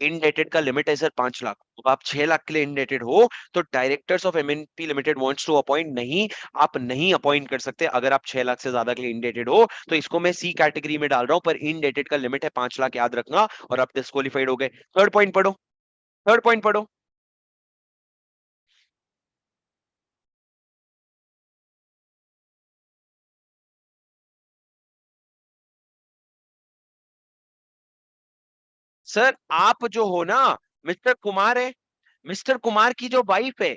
Indebted का लिमिट है सर 5 लाख। तो आप 6 लाख के लिए इनडेटेड हो तो directors of MNP limited wants to appoint, नहीं, आप नहीं अपॉइंट कर सकते अगर आप 6 लाख से ज्यादा के लिए इनडेटेड हो। तो इसको मैं सी कैटेगरी में डाल रहा हूं, पर इनडेटेड का लिमिट है 5 लाख, याद रखना, और आप डिस्क्वालिफाइड हो गए। थर्ड पॉइंट पढ़ो। थर्ड पॉइंट पढ़ो। सर आप जो हो ना, मिस्टर कुमार है, मिस्टर कुमार की जो वाइफ है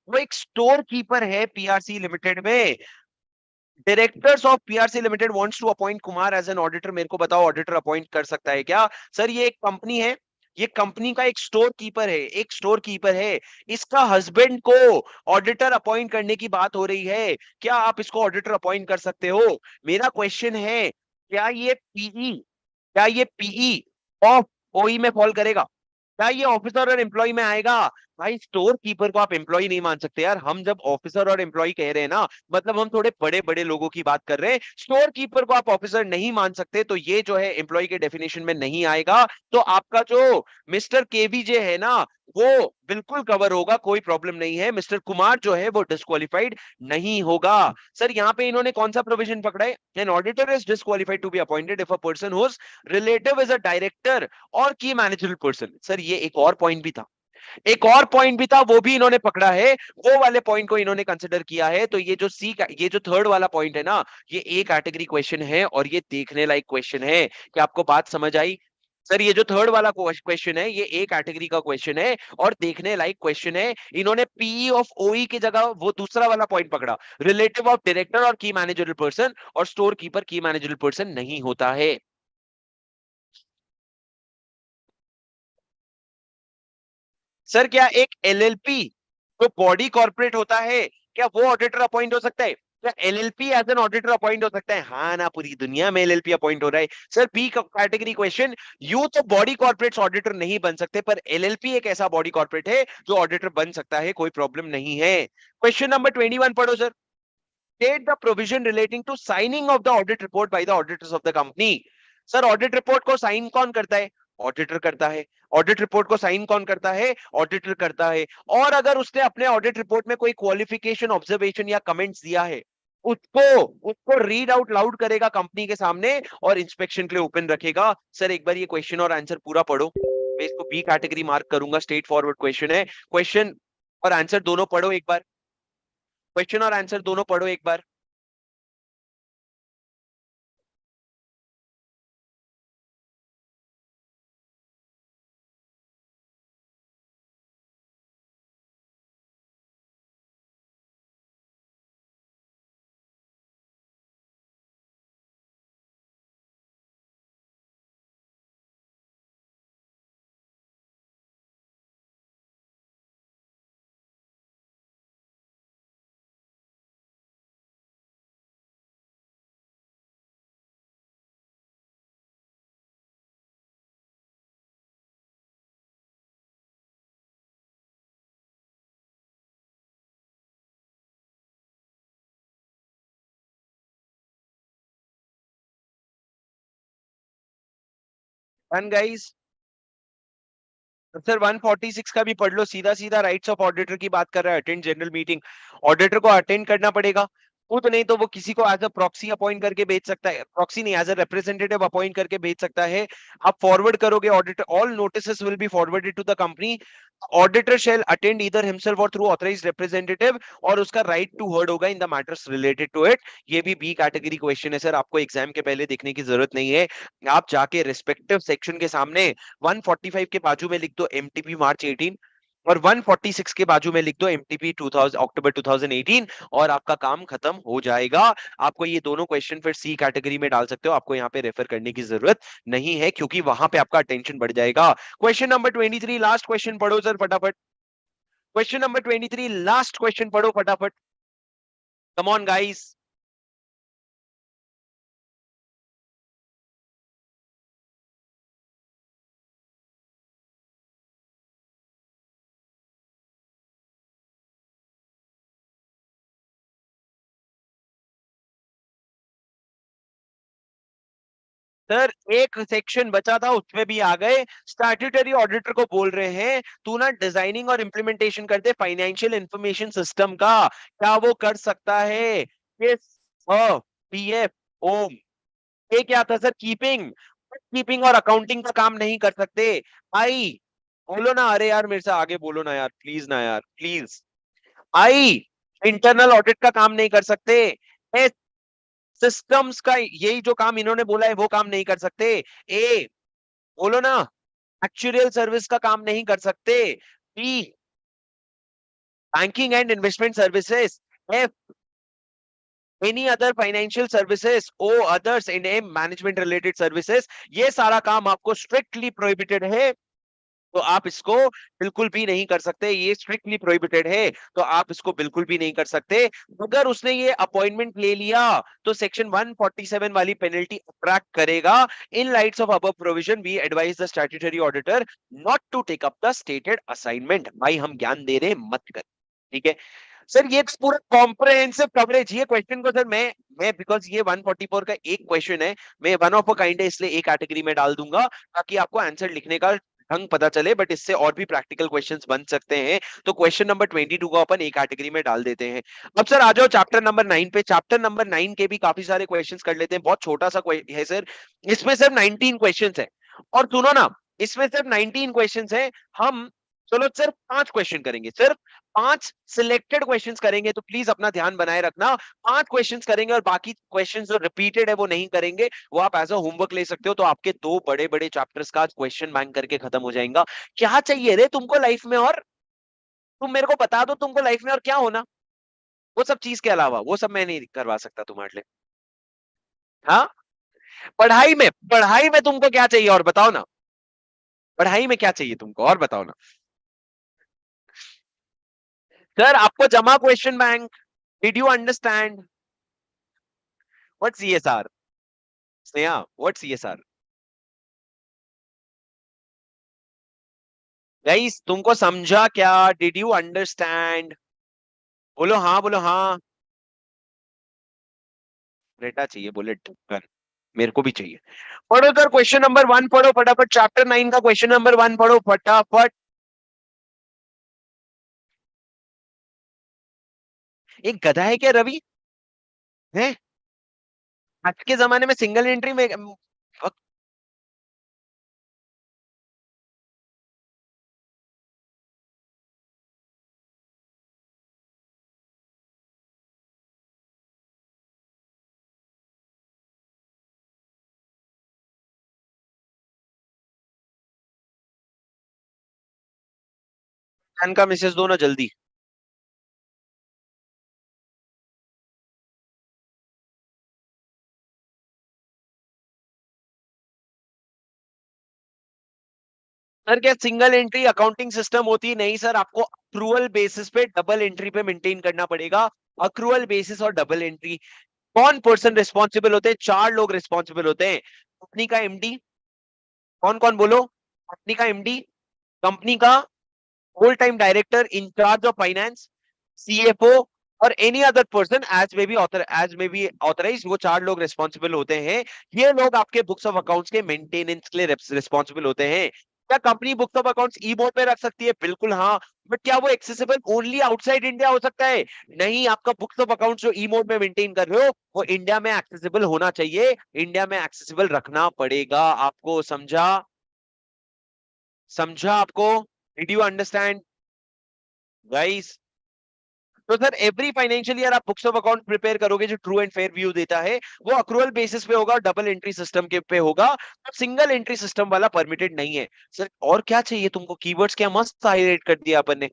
वो एक स्टोर कीपर है पीआरसी लिमिटेड में। Directors of PRC limited wants to appoint Kumar as an auditor. मेरे को बताओ ऑडिटर अपॉइंट कर सकता है क्या? सर ये एक कंपनी है, ये कंपनी का एक स्टोर कीपर है, एक स्टोर कीपर है। इसका हस्बैंड को ऑडिटर अपॉइंट करने की बात हो रही है। क्या आप इसको ऑडिटर अपॉइंट कर सकते हो? मेरा क्वेश्चन है, क्या ये पीई ऑफ ओई में फॉल करेगा? क्या ये ऑफिसर और एम्प्लॉय में आएगा? भाई स्टोर कीपर को आप एम्प्लॉय नहीं मान सकते यार। हम जब ऑफिसर और एम्प्लॉय कह रहे हैं ना, मतलब हम थोड़े बड़े बड़े लोगों की बात कर रहे हैं। स्टोर कीपर को आप ऑफिसर नहीं मान सकते, तो ये जो है एम्प्लॉय के डेफिनेशन में नहीं आएगा। तो आपका जो मिस्टर केवीजे है ना, वो बिल्कुल कवर होगा, कोई प्रॉब्लम नहीं है। मिस्टर कुमार जो है वो डिस्क्वालिफाइड नहीं होगा। सर यहाँ पे इन्होंने कौन सा प्रोविजन पकड़ा है? An auditor is disqualified to be appointed if a person whose relative is a director और की मैनेजरल पर्सन। सर ये एक और पॉइंट भी था, एक और पॉइंट भी था, वो भी इन्होंने पकड़ा है। वो वाले पॉइंट को इन्होंने कंसिडर किया है। तो ये जो ये जो थर्ड वाला पॉइंट है ना, ये ए कैटेगरी क्वेश्चन है और ये देखने लायक क्वेश्चन है। क्या आपको बात समझ आई? सर ये जो थर्ड वाला क्वेश्चन है, ये ए कैटेगरी का क्वेश्चन है और देखने लायक क्वेश्चन है। इन्होंने पीई ऑफ ओई की जगह वो दूसरा वाला पॉइंट पकड़ा, रिलेटिव ऑफ डायरेक्टर और की मैनेजरल पर्सन, और स्टोर कीपर की मैनेजरल पर्सन नहीं होता है। सर क्या एक एलएलपी जो बॉडी कॉर्पोरेट होता है, क्या वो ऑडिटर अपॉइंट हो सकता है? क्या LLP as an auditor appoint हो सकता है? हाँ ना, पूरी दुनिया में एलएलपी अपॉइंट हो रहा है। Sir B category question, you तो बॉडी कॉर्पोरेट्स ऑडिटर नहीं बन सकते, पर एलएलपी एक ऐसा बॉडी कॉर्पोरेट है जो ऑडिटर बन सकता है, कोई प्रॉब्लम नहीं है। क्वेश्चन नंबर 21 पढ़ो sir. State the provision relating to signing of the audit report by the auditors of the company। Sir audit report को साइन कौन करता है? ऑडिटर करता है। ऑडिट रिपोर्ट को साइन कौन करता है? ऑडिटर करता है। और अगर उसने अपने ऑडिट रिपोर्ट में कोई क्वालिफिकेशन, ऑब्जर्वेशन या कमेंट्स दिया है, उसको उसको रीड आउट लाउड करेगा कंपनी के सामने और इंस्पेक्शन के लिए ओपन रखेगा। सर एक बार ये क्वेश्चन और आंसर पूरा पढ़ो, मैं इसको बी कैटेगरी मार्क करूंगा। स्ट्रेट फॉरवर्ड क्वेश्चन है। क्वेश्चन और आंसर दोनों पढ़ो एक बार। क्वेश्चन और आंसर दोनों पढ़ो एक बार। Done guys. सर 146 का भी पढ़ लो, सीधा सीधा राइट्स ऑफ ऑडिटर की बात कर रहा है। अटेंड जनरल मीटिंग, ऑडिटर को अटेंड करना पड़ेगा खुद, नहीं तो वो किसी को एज अ प्रॉक्सी अपॉइंट करके भेज सकता है, प्रॉक्सी नहीं, एज अ रिप्रेजेंटेटिव अपॉइंट करके भेज सकता है। आप फॉरवर्ड करोगे auditor, all notices will be forwarded to the company. Auditor shall attend either himself और थ्रू ऑथराइज्ड रिप्रेजेंटेटिव, और उसका राइट टू वर्ड होगा in the matters related to it. ये भी बी कैटेगरी क्वेश्चन है सर, आपको exam के पहले देखने की जरूरत नहीं है। आप जाके रिस्पेक्टिव सेक्शन के सामने 145 के बाजू में लिख दो एमटीपी मार्च 18, और 146 के बाजू में लिख दो एमटीपी 2000 अक्टूबर 2018, और आपका काम खत्म हो जाएगा। आपको ये दोनों क्वेश्चन फिर सी कैटेगरी में डाल सकते हो, आपको यहाँ पे रेफर करने की जरूरत नहीं है, क्योंकि वहां पे आपका अटेंशन बढ़ जाएगा। क्वेश्चन नंबर 23 लास्ट क्वेश्चन पढ़ो सर फटाफट। क्वेश्चन नंबर 23 लास्ट क्वेश्चन पढ़ो फटाफट। Come on guys. सर एक सेक्शन बचा था, उसमें भी आ गए। स्टैट्यूटरी ऑडिटर को बोल रहे हैं तू ना डिजाइनिंग और इम्प्लीमेंटेशन कर दे फाइनेंशियल इंफॉर्मेशन सिस्टम का, क्या वो कर सकता है? यस, पीएफ, ओम। ये क्या था सर? कीपिंग, कीपिंग और अकाउंटिंग का काम नहीं कर सकते। आई, बोलो ना, अरे यार मेरे से आगे बोलो ना यार, प्लीज ना यार, प्लीज। आई, इंटरनल ऑडिट का काम नहीं कर सकते। एस, सिस्टम्स का, यही जो काम इन्होंने बोला है वो काम नहीं कर सकते। ए, बोलो ना, एक्चुअल सर्विस का काम नहीं कर सकते। B, banking and investment services. F, any other financial services. O, others in M management related services. ये सारा काम आपको स्ट्रिक्टली प्रोहिबिटेड है, तो आप इसको बिल्कुल भी नहीं कर सकते। ये स्ट्रिक्टली प्रोहिबिटेड है, तो आप इसको बिल्कुल भी नहीं कर सकते। अगर उसने ये अपॉइंटमेंट ले लिया तो सेक्शन 147 वाली पेनल्टी अट्रैक्ट करेगा। In lights of above provision we advise the statutory auditor not to take up the stated assignment. भाई हम ज्ञान दे रहे हैं, मत कर। ठीक है सर, ये पूरा कॉम्प्रहेंसिव कवरेज, ये क्वेश्चन को सर मैं बिकॉज ये 144 का एक क्वेश्चन है, मैं वन ऑफ अ काइंड है इसलिए एक कैटेगरी में डाल दूंगा, ताकि आपको आंसर लिखने का ढंग पता चले, बट इससे और भी प्रैक्टिकल क्वेश्चंस बन सकते हैं। तो क्वेश्चन नंबर 22 को अपन एक कैटेगरी में डाल देते हैं। अब सर आ जाओ चैप्टर नंबर 9 पे। चैप्टर नंबर 9 के भी काफी सारे क्वेश्चंस कर लेते हैं, बहुत छोटा सा है सर, इसमें सिर्फ 19 क्वेश्चंस है। और सुनो ना, इसमें सिर्फ 19 क्वेश्चंस है। हम चलो सिर्फ 5 क्वेश्चन करेंगे, सिर्फ 5 सिलेक्टेड क्वेश्चंस करेंगे, तो प्लीज अपना ध्यान बनाए रखना। 5 क्वेश्चंस करेंगे और बाकी क्वेश्चंस जो रिपीटेड है वो नहीं करेंगे, वो आप एज अ होमवर्क ले सकते हो। तो आपके 2 बड़े बड़े चैप्टर्स का क्वेश्चन बैंक करके खत्म हो जाएगा। क्या चाहिए रे तुमको लाइफ में? और तुम मेरे को बता दो तुमको लाइफ में और क्या होना, वो सब चीज के अलावा, वो सब मैं नहीं करवा सकता तुम्हारे लिए। हाँ, पढ़ाई में तुमको क्या चाहिए और बताओ ना, पढ़ाई में क्या चाहिए तुमको और बताओ ना। सर आपको जमा question bank, did you understand what CSR? Sneha, what CSR? Guys तुमको समझा क्या? Did you understand? बोलो हाँ, बोलो हाँ। बेटा चाहिए बुलेट गन, मेरे को भी चाहिए। पढ़ो सर, क्वेश्चन नंबर 1 पढ़ो फटाफट, चैप्टर 9 का क्वेश्चन नंबर 1 पढ़ो फटाफट। एक गधा है क्या रवि? है, आज के जमाने में सिंगल एंट्री में खान का मैसेज दो ना जल्दी। सर क्या सिंगल एंट्री अकाउंटिंग सिस्टम होती है? नहीं सर, आपको अक्रूवल बेसिस पे डबल एंट्री पे मेंटेन करना पड़ेगा। अक्रूवल बेसिस और डबल एंट्री। कौन पर्सन रिस्पॉन्सिबल होते हैं? 4 लोग रिस्पॉन्सिबल होते हैं। कंपनी का एमडी, कौन कौन बोलो? कंपनी का एमडी, कंपनी का whole time director in charge of finance, CFO, और any other person as may be authorise, वो चार लोग रिस्पॉन्सिबल होते हैं। ये लोग आपके बुक्स ऑफ अकाउंट्स के मेंटेनेंस के लिए रिस्पॉन्सिबल होते हैं। क्या company books of accounts e board में रख सकती है? बिल्कुल हाँ। बट क्या वो एक्सेसिबल ओनली आउटसाइड इंडिया हो सकता है? नहीं, आपका बुक्स ऑफ अकाउंट्स जो ई मोड में मेंटेन कर रहे हो वो इंडिया में एक्सेसिबल होना चाहिए, इंडिया में एक्सेसिबल रखना पड़ेगा आपको। समझा? समझा आपको? Did you understand guys? तो सर एवरी फाइनेंशियल ईयर आप बुक्स ऑफ अकाउंट प्रिपेयर करोगे जो ट्रू एंड फेयर व्यू देता है, वो अक्रूवल बेसिस पे होगा, डबल एंट्री सिस्टम के पे होगा, तो सिंगल एंट्री सिस्टम वाला परमिटेड नहीं है। सर और क्या चाहिए तुमको? कीवर्ड्स क्या मस्त हाईलाइट कर दिया अपन ने।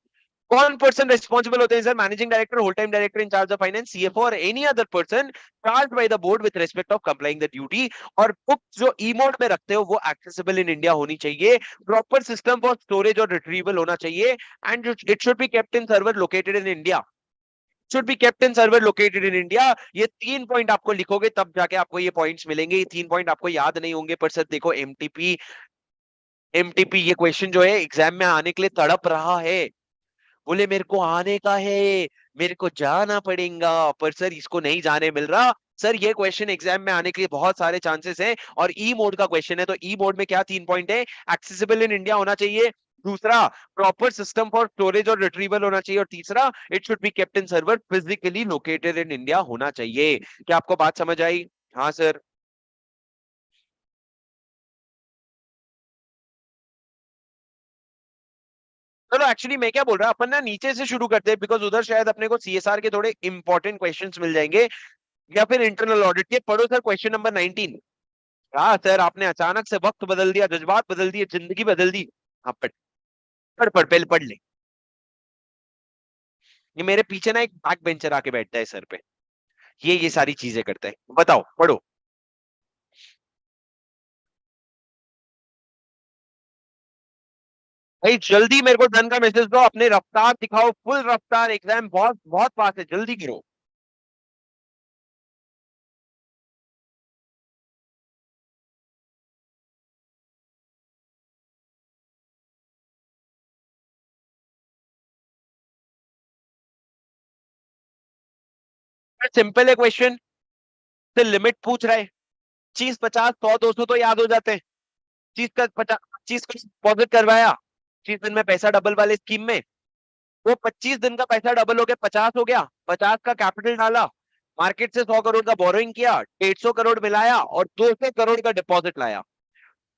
कौन पर्सन रिस्पॉन्सिबल होते हैं sir? Managing director, whole time director in charge of finance, CFO और any other person charge by the board with respect of complying the duty. और बुक जो ई मोड में रखते हो वो एक्सेसिबल इन इंडिया होनी चाहिए, प्रॉपर सिस्टम फॉर स्टोरेज और रिट्रीवल होना चाहिए, and it should be kept in server located in India. Should be kept in server located in India. ये 3 पॉइंट आपको लिखोगे तब जाके आपको ये पॉइंट्स मिलेंगे। ये 3 पॉइंट आपको याद नहीं होंगे, पर सर देखो एमटीपी, एमटीपी ये क्वेश्चन जो है एग्जाम में आने के लिए तड़प रहा है। बोले मेरे को आने का है, मेरे को जाना पड़ेगा, पर सर इसको नहीं जाने मिल रहा। सर ये क्वेश्चन एग्जाम में आने के लिए बहुत सारे चांसेस हैं, और ई मोड का क्वेश्चन है, तो ई मोड में क्या 3 पॉइंट है? एक्सेसिबल इन इंडिया होना चाहिए, दूसरा प्रॉपर सिस्टम फॉर स्टोरेज और रिट्रीवल होना चाहिए, और तीसरा it should be kept in server physically located in India होना चाहिए। क्या आपको बात समझ आई? हाँ सर। चलो एक्चुअली मैं क्या बोल रहा, अपन ना नीचे से शुरू करते हैं, बिकॉज उधर शायद अपने को सीएसआर के थोड़े इंपॉर्टेंट क्वेश्चंस मिल जाएंगे, या फिर इंटरनल ऑडिट के। पढ़ो सर क्वेश्चन नंबर 19। हाँ सर, आपने अचानक से वक्त बदल दिया, जज्बात बदल दिए, जिंदगी बदल दी। हाँ पढ़, पढ़ पढ़ पहले पढ़ ले। ये मेरे पीछे ना एक बैक बेंचर आके बैठता है सर पे, ये सारी चीजें करता है। बताओ पढ़ो। भाई जल्दी मेरे को डन का मैसेज दो, अपने रफ्तार दिखाओ, फुल रफ्तार, एग्जाम बहुत बहुत पास है, जल्दी करो। सिंपल है क्वेश्चन, से लिमिट पूछ रहा है। चीज 50, 100, 200 तो याद हो जाते हैं। चीज का 50, चीज का डिपॉजिट करवाया 25 दिन में पैसा डबल वाले स्कीम में, वो 25 दिन का पैसा डबल हो गया, 50 हो गया, 50 का कैपिटल डाला, मार्केट से 100 करोड़ का बोरोइंग किया, 150 करोड़ मिलाया और 200 करोड़ का डिपॉजिट लाया।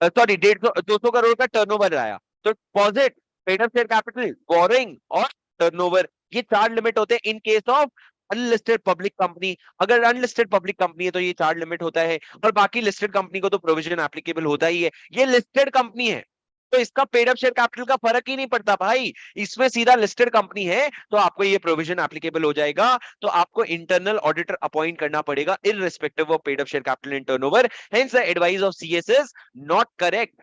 सॉरी, 200 करोड़ का टर्नओवर लाया। तो deposit, paid up share capital, borrowing और टर्नओवर, ये चार लिमिट होते हैं इन case of unlisted public company. अगर अनलिस्टेड पब्लिक कंपनी है तो ये चार लिमिट होता है, और बाकी लिस्टेड कंपनी को तो प्रोविजन एप्लीकेबल होता ही है। ये लिस्टेड कंपनी है तो इसका पेड अप शेयर कैपिटल का फर्क ही नहीं पड़ता भाई, इसमें सीधा लिस्टेड कंपनी है तो आपको ये प्रोविजन एप्लीकेबल हो जाएगा। तो आपको इंटरनल ऑडिटर अपॉइंट करना पड़ेगा irrespective of paid up share capital and turnover. Hence the advice of CS is not correct.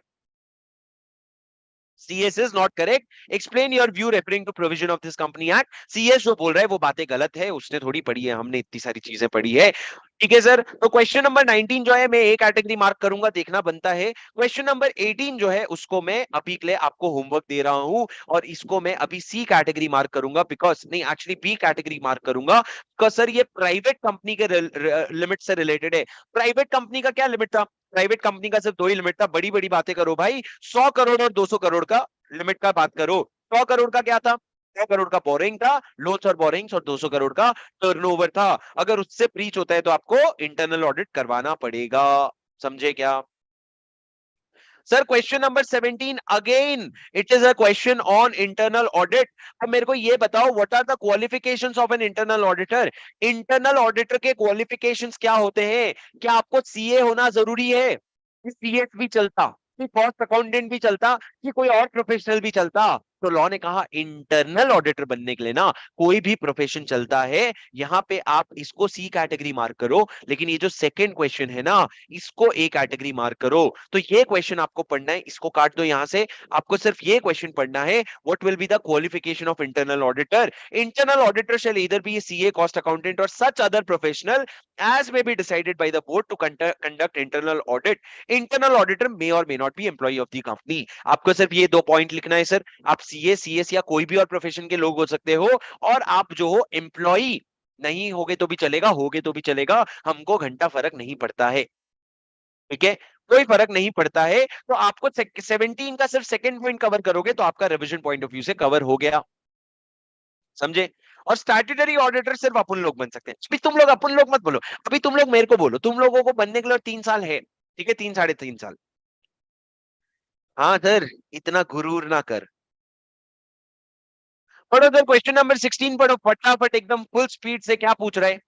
CS is not correct. Explain your view referring to provision of this Company Act. CS जो बोल रहा है वो बातें गलत है, उसने थोड़ी पढ़ी है, हमने इतनी सारी चीजें पढ़ी है। ठीक है सर, तो क्वेश्चन नंबर 19 जो है मैं ए कैटेगरी मार्क करूंगा, देखना बनता है। क्वेश्चन नंबर 18 जो है उसको मैं अभी के लिए आपको होमवर्क दे रहा हूं, और इसको मैं अभी सी कैटेगरी मार्क करूंगा, बिकॉज नहीं एक्चुअली बी कैटेगरी मार्क करूंगा, बिकॉज सर ये प्राइवेट कंपनी के लिमिट से रिलेटेड है। प्राइवेट कंपनी का क्या लिमिट था? प्राइवेट कंपनी का सिर्फ दो ही लिमिट था, बड़ी बड़ी बातें करो भाई, 100 करोड़ और 200 करोड़ का लिमिट का बात करो। 100 करोड़ का क्या था? 100 करोड़ का बोरिंग था, लोन्स और बोरिंग्स, और 200 करोड़ का टर्नओवर था। अगर उससे ब्रीच होता है तो आपको इंटरनल ऑडिट करवाना पड़ेगा। समझे क्या? Sir question number 17 again it is a question on internal audit. अब मेरे को ये बताओ, what are the qualifications of an internal auditor? Internal auditor के क्वालिफिकेशंस क्या होते हैं? क्या आपको सीए होना जरूरी है? कि सीएस भी चलता, कि कॉस्ट अकाउंटेंट भी चलता, कि कोई और प्रोफेशनल भी चलता? तो लॉ ने कहा इंटरनल ऑडिटर बनने के लिए ना कोई भी प्रोफेशन चलता है। यहाँ पे आप इसको सी कैटेगरी मार्क करो, लेकिन ये जो सेकंड क्वेश्चन है ना इसको ए कैटेगरी मार्क करो। तो ये क्वेश्चन आपको पढ़ना है, इसको काट दो यहां से। आपको सिर्फ ये क्वेश्चन पढ़ना है, what will be the qualification of internal auditor? Internal auditor shall either be a CA, cost accountant और such other professional as may be decided by the board to conduct internal audit. Internal auditor may or may not be employee of the company. आपको सिर्फ ये दो point लिखना है sir. आप CA, CS या कोई भी और प्रोफेशन के लोग हो सकते हो, और आप जो हो एम्प्लॉई नहीं होगे तो भी चलेगा, होगे तो भी चलेगा, हमको घंटा फर्क नहीं पड़ता है। ठीक है, कोई फर्क नहीं पड़ता है। तो आपको 17 का सिर्फ सेकंड पॉइंट कवर करोगे तो आपका रिवीजन पॉइंट ऑफ व्यू से कवर हो गया। समझे? और स्टैट्यूटरी ऑडिटर सिर्फ अपन लोग बन सकते हैं। अभी तुम लोग अपन लोग मत बोलो, अभी तुम लोग मेरे को बोलो, तुम लोगों को बनने के लिए 3 साल है, ठीक है, 3 साढ़े 3 साल। हाँ सर, इतना गुरूर ना कर। पढ़ो सर, क्वेश्चन नंबर 16 पढ़ो फटाफट, एकदम फुल स्पीड से। क्या पूछ रहे हैं?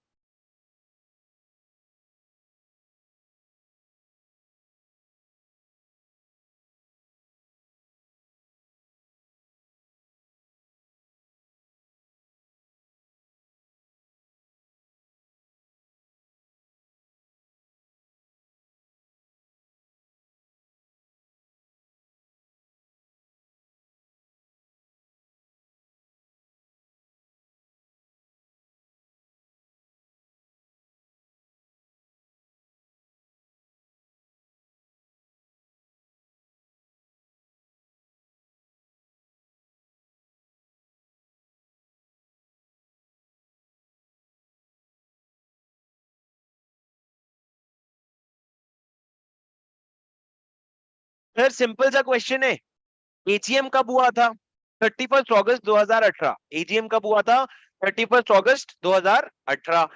सर सिंपल सा क्वेश्चन है। एजीएम कब हुआ था? 31 अगस्त 2018। एजीएम कब हुआ था? 31 अगस्त 2018।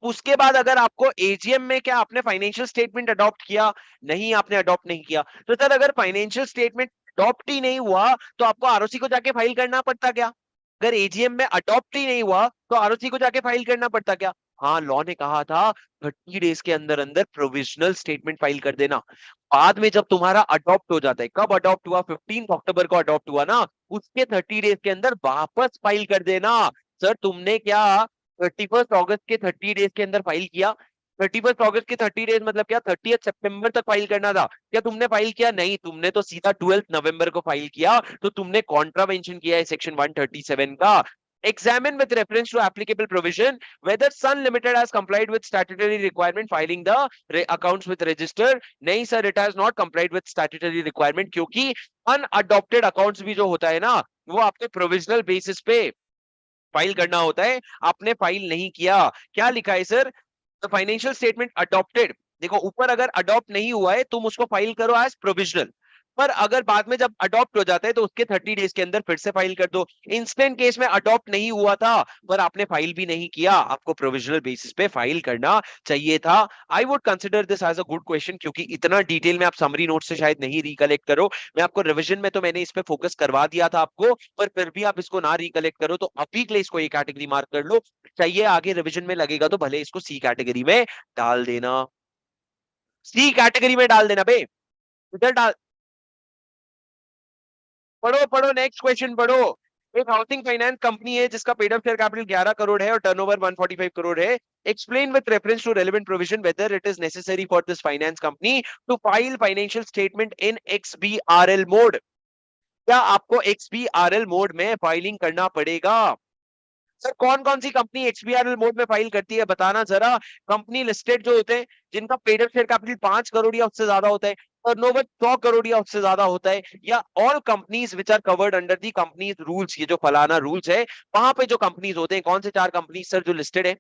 उसके बाद अगर आपको एजीएम में, क्या आपने फाइनेंशियल स्टेटमेंट अडॉप्ट किया? नहीं, आपने अडॉप्ट नहीं किया। तो सर अगर फाइनेंशियल स्टेटमेंट अडॉप्ट ही नहीं हुआ तो आपको आरओसी को जाके फाइल करना पड़ता क्या? अगर एजीएम में अडॉप्ट ही नहीं हुआ तो आरओसी को जाके फाइल करना पड़ता क्या? हाँ, लॉ ने कहा था 30 डेज के अंदर अंदर प्रोविजनल स्टेटमेंट फाइल कर देना। बाद में जब तुम्हारा अडॉप्ट हो जाता है, कब अडॉप्ट हुआ? 15 अक्टूबर को अडॉप्ट हुआ ना, उसके 30 डेज के अंदर वापस फाइल कर देना। सर तुमने क्या 31 अगस्त के 30 डेज के अंदर फाइल किया? 31 अगस्त के 30 डेज मतलब क्या, 30 सितंबर तक फाइल करना था? क्या तुमने फाइल किया? नहीं, तुमने तो सीधा 12 नवंबर को फाइल किया। तो तुमने कॉन्ट्रावेंशन किया है सेक्शन 137 का। Examine with reference to applicable provision whether Sun Limited has complied with statutory requirement filing the accounts with register. नहीं sir, it has not complied with statutory requirement, क्योंकि अनअडॉप्टेड अकाउंट्स भी जो होता है ना, वो आपको प्रोविजनल बेसिस पे फाइल करना होता है। आपने फाइल नहीं किया। क्या लिखा है sir? The financial statement adopted. देखो ऊपर, अगर अडॉप्ट नहीं हुआ है तुम उसको फाइल करो एज प्रोविजनल, पर अगर बाद में जब अडॉप्ट हो जाता है तो उसके 30 डेज के अंदर फिर से फाइल कर दो। इंस्टेंट केस में अडॉप्ट नहीं हुआ था पर आपने फाइल भी नहीं किया, आपको प्रोविजनल बेसिस पे फाइल करना चाहिए था। I would consider this as a good question, क्योंकि इतना डिटेल में आप समरी नोट से शायद नहीं रिकलेक्ट करो। मैं आपको रिवीजन में तो मैंने इस पे फोकस करवा दिया था आपको, पर फिर भी आप इसको ना रिकलेक्ट करो तो अभी के लिए इसको ए कैटेगरी मार्क कर लो। चाहिए आगे रिवीजन में लगेगा तो भले इसको सी कैटेगरी में डाल देना। सी कैटेगरी में डाल देना बे, इधर डाल। पढ़ो पढ़ो, नेक्स्ट क्वेश्चन पढ़ो। एक हाउसिंग फाइनेंस कंपनी है जिसका paid up share capital 11 crore है और टर्नओवर 145 करोड़ है। Explain with reference to relevant provision whether it is necessary for this finance company to file financial statement in XBRL mode. क्या आपको एक्सबीआरएल mode में फाइलिंग करना पड़ेगा? सर कौन कौन सी कंपनी एक्सबीआरएल मोड में फाइल करती है बताना जरा। कंपनी लिस्टेड जो होते हैं, जिनका paid up share capital 5 crore या उससे ज्यादा होता है, टर्नओवर 100 करोड़ या उससे ज्यादा होता है, या all companies which are covered under the companies rules. ये जो फलाना रूल्स है, वहां पे जो कंपनीज होते हैं, कौन से 4 कंपनी सर जो लिस्टेड है?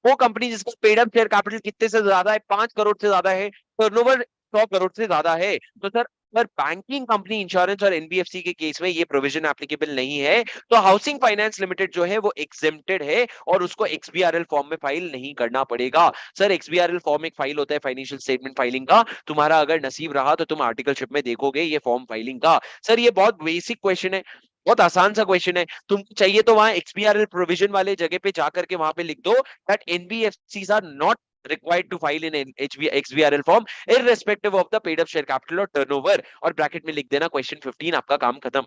वो कंपनी जिसका पेड अप शेयर कैपिटल कितने से ज्यादा है? 5 करोड़ से ज्यादा है, टर्नओवर 100 करोड़ से ज्यादा है। तो सर अगर बैंकिंग कंपनी, इंश्योरेंस और एनबीएफसी के केस में ये प्रोविजन एप्लीकेबल नहीं है, तो हाउसिंग फाइनेंस लिमिटेड जो है वो एग्जेम्प्टेड है और उसको एक्सबीआरएल फॉर्म में फाइल नहीं करना पड़ेगा। सर एक्सबीआरएल फॉर्म एक फाइल होता है फाइनेंशियल स्टेटमेंट फाइलिंग का। तुम्हारा अगर नसीब रहा तो तुम आर्टिकलशिप में देखोगे ये फॉर्म फाइलिंग का। सर ये बहुत बेसिक क्वेश्चन है, बहुत आसान सा क्वेश्चन है। तुमको चाहिए तो वहां एक्सबीआरएल प्रोविजन वाले जगह पे जाकर के वहां पे लिख दो that NBFCs are not required to file in an XBRL form irrespective of the paid up share capital और turnover। और ब्रैकेट में लिख देना क्वेश्चन 15, आपका काम खत्म।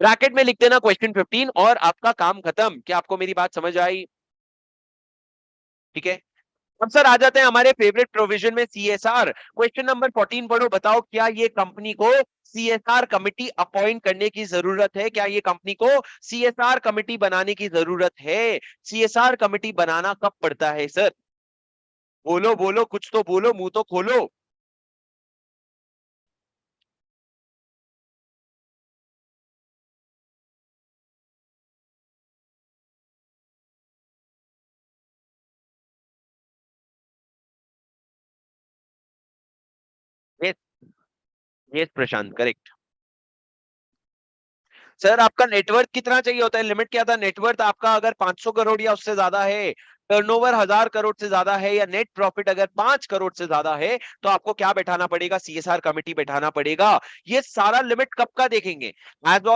ब्रैकेट में लिख देना क्वेश्चन 15 और आपका काम खत्म। क्या आपको मेरी बात समझ आई? ठीक है। अब सर आ जाते हैं हमारे फेवरेट प्रोविजन में, सीएसआर। क्वेश्चन नंबर 14 पढ़ो, बताओ क्या ये कंपनी को सीएसआर कमिटी अपॉइंट करने की जरूरत है? क्या ये कंपनी को सीएसआर कमिटी बनाने की जरूरत है? सीएसआर कमिटी बनाना कब पड़ता है सर? बोलो बोलो, कुछ तो बोलो, मुंह तो खोलो। यस प्रशांत, करेक्ट। सर आपका नेटवर्थ कितना चाहिए होता है, लिमिट क्या था? नेटवर्थ आपका अगर 500 करोड़ या उससे ज्यादा है, टर्नओवर 1000 करोड़ से ज्यादा है, या नेट प्रॉफिट अगर 5 करोड़ से ज्यादा है, तो आपको क्या बैठाना पड़ेगा? सीएसआर कमेटी बैठाना पड़ेगा। ये सारा लिमिट कब का देखेंगे? As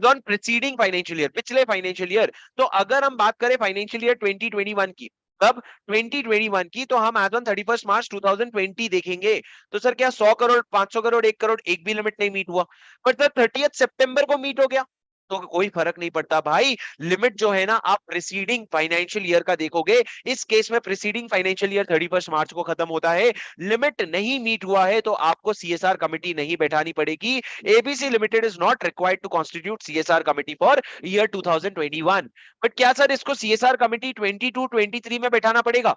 on preceding financial year, पिछले फाइनेंशियल ईयर। तो अगर हम बात करें फाइनेंशियल ईयर 2021 की, कब? 2021 की, तो हम एज ऑन 31 मार्च 2020 देखेंगे। तो सर क्या 100 करोड़, 500 करोड़, 1 करोड़, एक भी लिमिट नहीं मीट हुआ? बट सर 30 सितंबर को मीट हो गया, तो कोई फर्क नहीं पड़ता भाई। लिमिट जो है ना, आप प्रीसीडिंग फाइनेंशियल ईयर का देखोगे। इस केस में प्रीसीडिंग फाइनेंशियल ईयर 31 मार्च को खत्म होता है। लिमिट नहीं मीट हुआ है तो आपको सीएसआर कमेटी नहीं बैठानी पड़ेगी। ABC limited is not required to constitute CSR committee for year 2021। But क्या सर इसको सीएसआर कमेटी 22-23 में बैठाना पड़ेगा?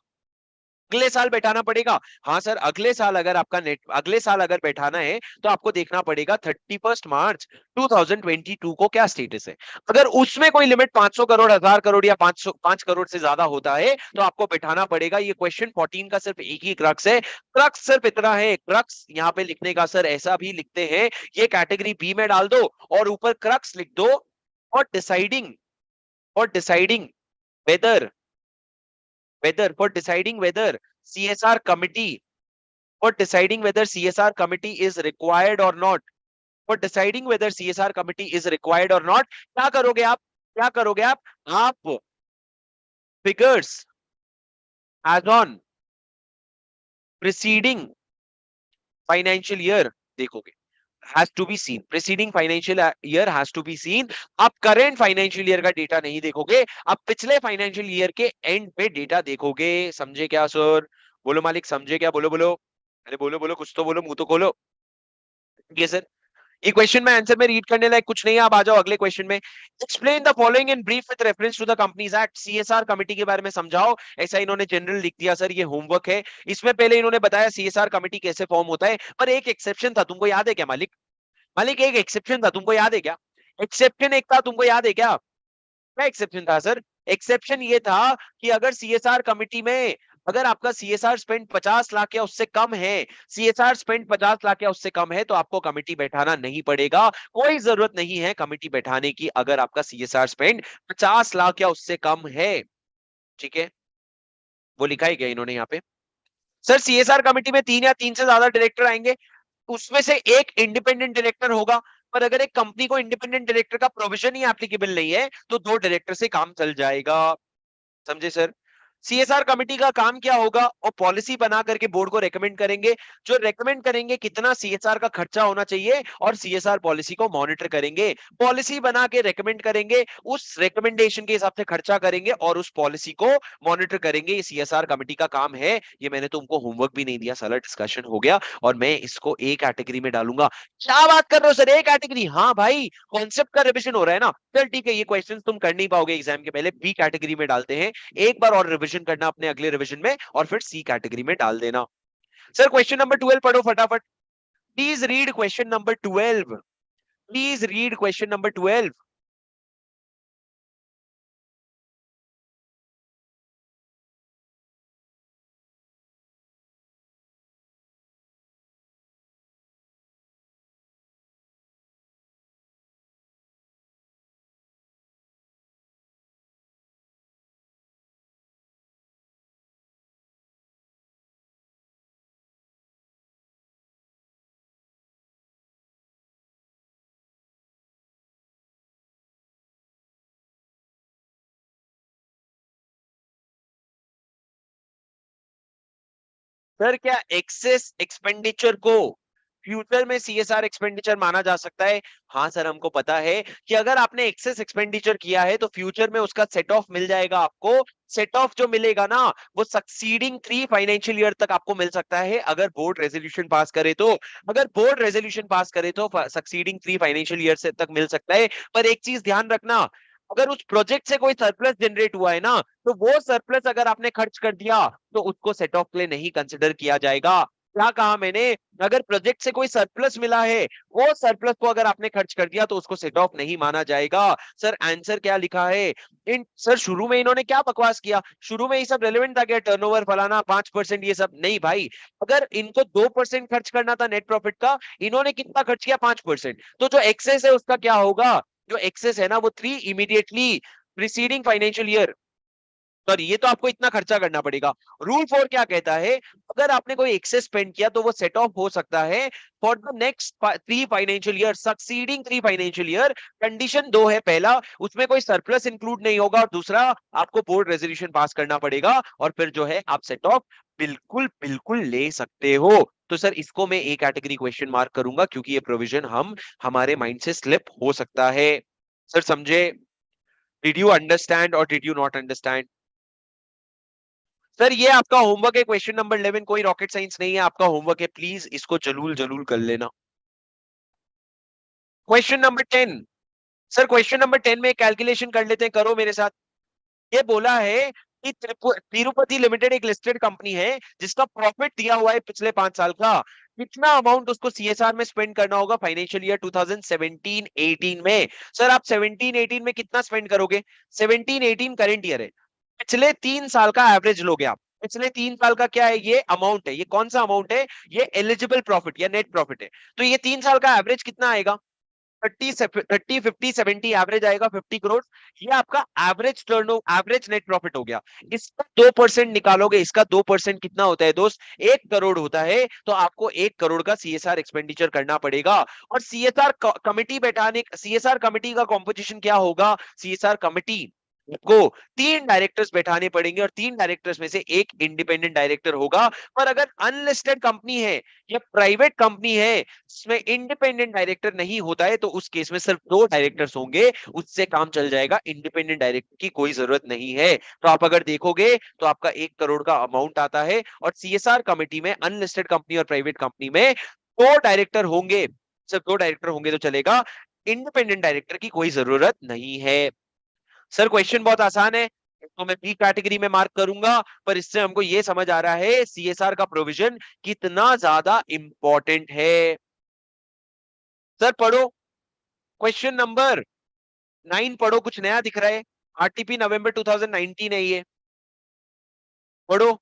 अगले साल बैठाना पड़ेगा। हाँ सर, अगले साल अगर बैठाना है तो आपको देखना पड़ेगा 31 मार्च 2022 को क्या स्टेटस है। अगर उसमें कोई लिमिट 500 करोड़, 1000 करोड़ या 5 करोड़ से ज्यादा होता है तो आपको बैठाना पड़ेगा। ये क्वेश्चन 14 का सिर्फ एक ही क्रक्स है। क्रक्स सिर्फ इतना है, क्रक्स यहाँ पे लिखने का सर ऐसा भी लिखते हैं, ये कैटेगरी बी में डाल दो और ऊपर क्रक्स लिख दो। और deciding weather for deciding whether CSR committee is required or not, for deciding whether CSR committee is required or not, क्या करोगे आप? आप figures as on preceding financial year देखोगे। has to be seen, preceding financial year has to be seen। आप current financial year का data नहीं देखोगे, आप पिछले फाइनेंशियल ईयर के एंड पे डेटा देखोगे। समझे क्या सर? बोलो मालिक, समझे क्या? बोलो बोलो, अरे बोलो बोलो, कुछ तो बोलो, मुंह तो खोलो। ये सर, ये क्वेश्चन में आंसर में रीड करने लायक कुछ नहीं है। आप आ जाओ अगले क्वेश्चन में। Explain the following in brief with reference to the companies act. CSR committee के बारे में समझाओ। ऐसा इन्होंने जनरल लिख दिया सर, ये होमवर्क है। इसमें पहले इन्होंने बताया सीएसआर कमेटी कैसे फॉर्म होता है, पर एक एक्सेप्शन था, तुमको याद है क्या मालिक? मालिक एक एक्सेप्शन था, तुमको याद है क्या? एक्सेप्शन एक था, तुमको याद है क्या? क्या एक्सेप्शन था सर? एक्सेप्शन ये था कि अगर सीएसआर कमिटी में, अगर आपका सीएसआर स्पेंड 50 लाख या उससे कम है, सीएसआर स्पेंड 50 लाख या उससे कम है, तो आपको कमिटी बैठाना नहीं पड़ेगा। कोई जरूरत नहीं है कमिटी बैठाने की अगर आपका सीएसआर स्पेंड 50 लाख या उससे कम है। ठीक है, वो लिखा ही गया इन्होंने यहाँ पे। सर सीएसआर कमिटी में 3 या 3 से ज्यादा डायरेक्टर आएंगे, उसमें से एक इंडिपेंडेंट डायरेक्टर होगा। पर अगर एक कंपनी को इंडिपेंडेंट डायरेक्टर का प्रोविजन ही एप्लीकेबल नहीं है तो 2 डायरेक्टर से काम चल जाएगा। समझे सर? सीएसआर कमेटी का काम क्या होगा? और पॉलिसी बना करके बोर्ड को रेकमेंड करेंगे। जो रेकमेंड करेंगे कितना सीएसआर का खर्चा होना चाहिए, और सीएसआर पॉलिसी को मॉनिटर करेंगे। पॉलिसी बना के रेकमेंड करेंगे, उस रेकमेंडेशन के हिसाब से खर्चा करेंगे और उस पॉलिसी को मॉनिटर करेंगे। ये सीएसआर कमेटी का काम है। ये मैंने तुमको होमवर्क भी नहीं दिया, सारा डिस्कशन हो गया। और मैं इसको ए कैटेगरी में डालूंगा। क्या बात कर रहे हो सर, ए कैटेगरी? हाँ भाई, कॉन्सेप्ट का रिविजन हो रहा है ना। चल ठीक है, ये क्वेश्चन तुम कर नहीं पाओगे एग्जाम के पहले, बी कैटेगरी में डालते हैं। एक बार और रिवीजन करना अपने अगले रिवीजन में, और फिर सी कैटेगरी में डाल देना। सर क्वेश्चन नंबर 12 पढ़ो फटाफट। Please read question number 12। Please read question number 12। Sir क्या एक्सेस एक्सपेंडिचर को फ्यूचर में सीएसआर एक्सपेंडिचर माना जा सकता है? हाँ सर, हमको पता है कि अगर आपने एक्सेस एक्सपेंडिचर किया है तो फ्यूचर में उसका सेट ऑफ मिल जाएगा आपको। सेट ऑफ जो मिलेगा ना, वो सक्सीडिंग 3 फाइनेंशियल ईयर तक आपको मिल सकता है, अगर बोर्ड रेजोल्यूशन पास करे तो। अगर बोर्ड रेजोल्यूशन पास करे तो सक्सीडिंग 3 फाइनेंशियल ईयर से तक मिल सकता है। पर एक चीज ध्यान रखना, अगर उस प्रोजेक्ट से कोई सरप्लस जनरेट हुआ है ना, तो वो सरप्लस अगर आपने खर्च कर दिया तो उसको सेट ऑफ के लिए नहीं कंसिडर किया जाएगा। क्या कहा मैंने? अगर प्रोजेक्ट से कोई सरप्लस मिला है, वो सरप्लस को अगर आपने खर्च कर दिया तो उसको सेट ऑफ नहीं माना जाएगा। सर आंसर क्या लिखा है? इन सर शुरू में इन्होंने क्या बकवास किया, शुरू में ये सब रेलेवेंट था क्या, टर्नओवर फलाना 5%, ये सब नहीं भाई। अगर इनको 2% खर्च करना था नेट प्रॉफिट का, इन्होंने कितना खर्च किया? 5%। तो जो एक्सेस है उसका क्या होगा? जो एक्सेस है ना वो 3 immediately preceding financial year. Sorry, ये तो आपको इतना खर्चा करना पड़ेगा। रूल 4 क्या कहता है? अगर आपने कोई एक्सेस स्पेंड किया तो वो सेट ऑफ हो सकता है for the next 3 financial year, succeeding 3 financial year. Condition 2 है, पहला उसमें कोई सरप्लस इंक्लूड नहीं होगा, और दूसरा आपको बोर्ड रेजोल्यूशन पास करना पड़ेगा, और फिर जो है आप सेट ऑफ बिल्कुल बिल्कुल ले सकते हो। तो सर इसको मैं ए कैटेगरी क्वेश्चन मार्क करूंगा, क्योंकि ये प्रोविजन हम हमारे माइंड से स्लिप हो सकता है। सर समझे? डिड यू अंडरस्टैंड और did you not understand? Sir ये आपका होमवर्क है, क्वेश्चन नंबर 11, कोई रॉकेट साइंस नहीं है, आपका होमवर्क है, प्लीज इसको जरूर जरूर कर लेना। Question number 10। Sir question number 10 में कैलकुलेशन कर लेते हैं, करो मेरे साथ। ये बोला है कि तिरुपति लिमिटेड एक लिस्टेड कंपनी है जिसका प्रॉफिट दिया हुआ है पिछले 5 साल का। कितना अमाउंट उसको सीएसआर में स्पेंड करना होगा फाइनेंशियल ईयर 2017-18 में? सर आप 17-18 में कितना स्पेंड करोगे? 17-18 करंट ईयर है, पिछले 3 साल का एवरेज लोगे आप। पिछले 3 साल का क्या है? ये अमाउंट है, ये कौन सा अमाउंट है? ये एलिजिबल प्रॉफिट या नेट प्रॉफिट है। तो ये 3 साल का एवरेज कितना आएगा? 30, 50, 70 एवरेज आएगा 50 करोड़। ये आपका एवरेज एवरेज नेट प्रॉफिट हो गया। इसका 2% निकालोगे, इसका 2% कितना होता है दोस्त? 1 करोड़ होता है। तो आपको 1 करोड़ का सीएसआर एक्सपेंडिचर करना पड़ेगा। और सीएसआर कमिटी बैठाने, सीएसआर कमिटी का कॉम्पोजिशन क्या होगा? सीएसआर कमिटी को 3 डायरेक्टर्स बैठाने पड़ेंगे, और 3 डायरेक्टर्स में से एक इंडिपेंडेंट डायरेक्टर होगा। पर अगर अनलिस्टेड कंपनी है या प्राइवेट कंपनी है जिसमें इंडिपेंडेंट डायरेक्टर नहीं होता है, तो उस केस में सिर्फ 2 डायरेक्टर्स होंगे, उससे काम चल जाएगा, इंडिपेंडेंट डायरेक्टर की कोई जरूरत नहीं है। तो आप अगर देखोगे तो आपका 1 करोड़ का अमाउंट आता है, और सीएसआर कमिटी में अनलिस्टेड कंपनी और प्राइवेट कंपनी में 2 डायरेक्टर होंगे, सिर्फ 2 डायरेक्टर होंगे तो चलेगा, इंडिपेंडेंट डायरेक्टर की कोई जरूरत नहीं है। सर क्वेश्चन बहुत आसान है, इसको मैं बी कैटेगरी में मार्क करूंगा, पर इससे हमको यह समझ आ रहा है सीएसआर का प्रोविजन कितना ज्यादा इंपॉर्टेंट है। सर पढ़ो, क्वेश्चन नंबर 9 पढ़ो, कुछ नया दिख रहा है? आरटीपी नवंबर 2019 है ये, पढ़ो।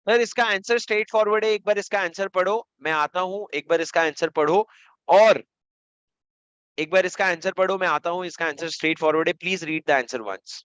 सर इसका आंसर स्ट्रेट फॉरवर्ड है, एक बार इसका आंसर पढ़ो, मैं आता हूं, एक बार इसका आंसर पढ़ो। और एक बार इसका आंसर पढ़ो, मैं आता हूं, इसका आंसर स्ट्रेट फॉरवर्ड है, please read the answer once.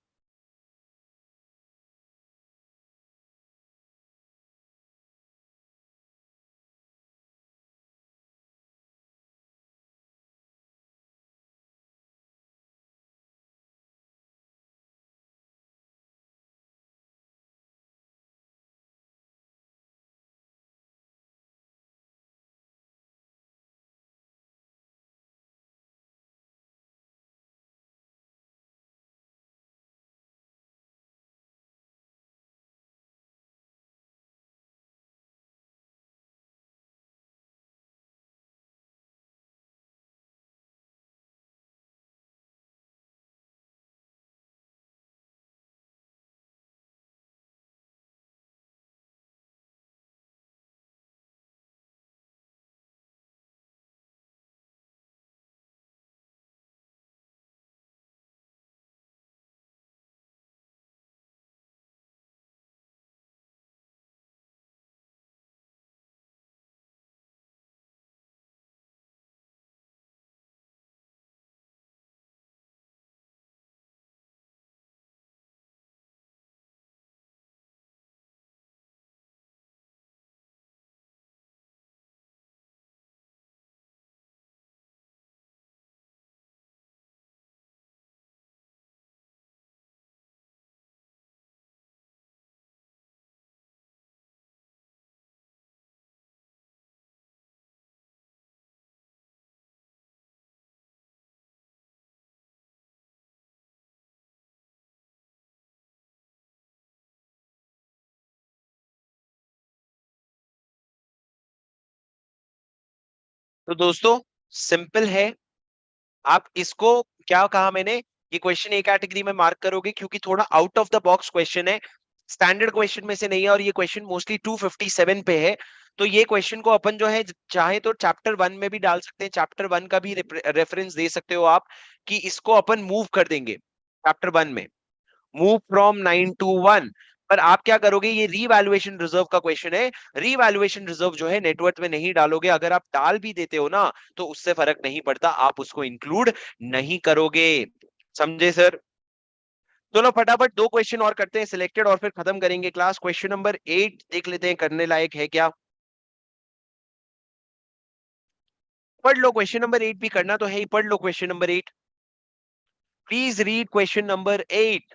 तो दोस्तों सिंपल है, आप इसको क्या कहा मैंने, ये क्वेश्चन ए कैटेगरी में मार्क करोगे क्योंकि थोड़ा out of the box question है, स्टैंडर्ड क्वेश्चन में से नहीं है, और ये क्वेश्चन मोस्टली 257 पे है। तो ये क्वेश्चन को अपन जो है चाहे तो चैप्टर 1 में भी डाल सकते हैं, चैप्टर 1 का भी रेफरेंस दे सकते हो आप, कि इसको अपन मूव कर देंगे चैप्टर 1 में, मूव फ्रॉम 9 टू 1। पर आप क्या करोगे, ये रीवैल्यूएशन रिजर्व का क्वेश्चन है, रीवैल्यूएशन रिजर्व जो है नेटवर्थ में नहीं डालोगे, अगर आप डाल भी देते हो ना तो उससे फर्क नहीं पड़ता, आप उसको इंक्लूड नहीं करोगे। समझे सर? चलो फटाफट दो क्वेश्चन और करते हैं सिलेक्टेड, और फिर खत्म करेंगे क्लास। क्वेश्चन नंबर 8 देख लेते हैं, करने लायक है क्या, पढ़ लो। क्वेश्चन नंबर 8 भी करना तो है ही, पढ़ लो question number 8। Please read question number 8।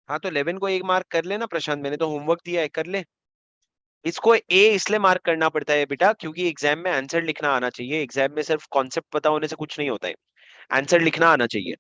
हाँ तो 11 को एक मार्क कर लेना प्रशांत, मैंने तो होमवर्क दिया है, कर ले। इसको ए इसलिए मार्क करना पड़ता है बेटा क्योंकि एग्जाम में आंसर लिखना आना चाहिए, एग्जाम में सिर्फ कॉन्सेप्ट पता होने से कुछ नहीं होता है, आंसर लिखना आना चाहिए।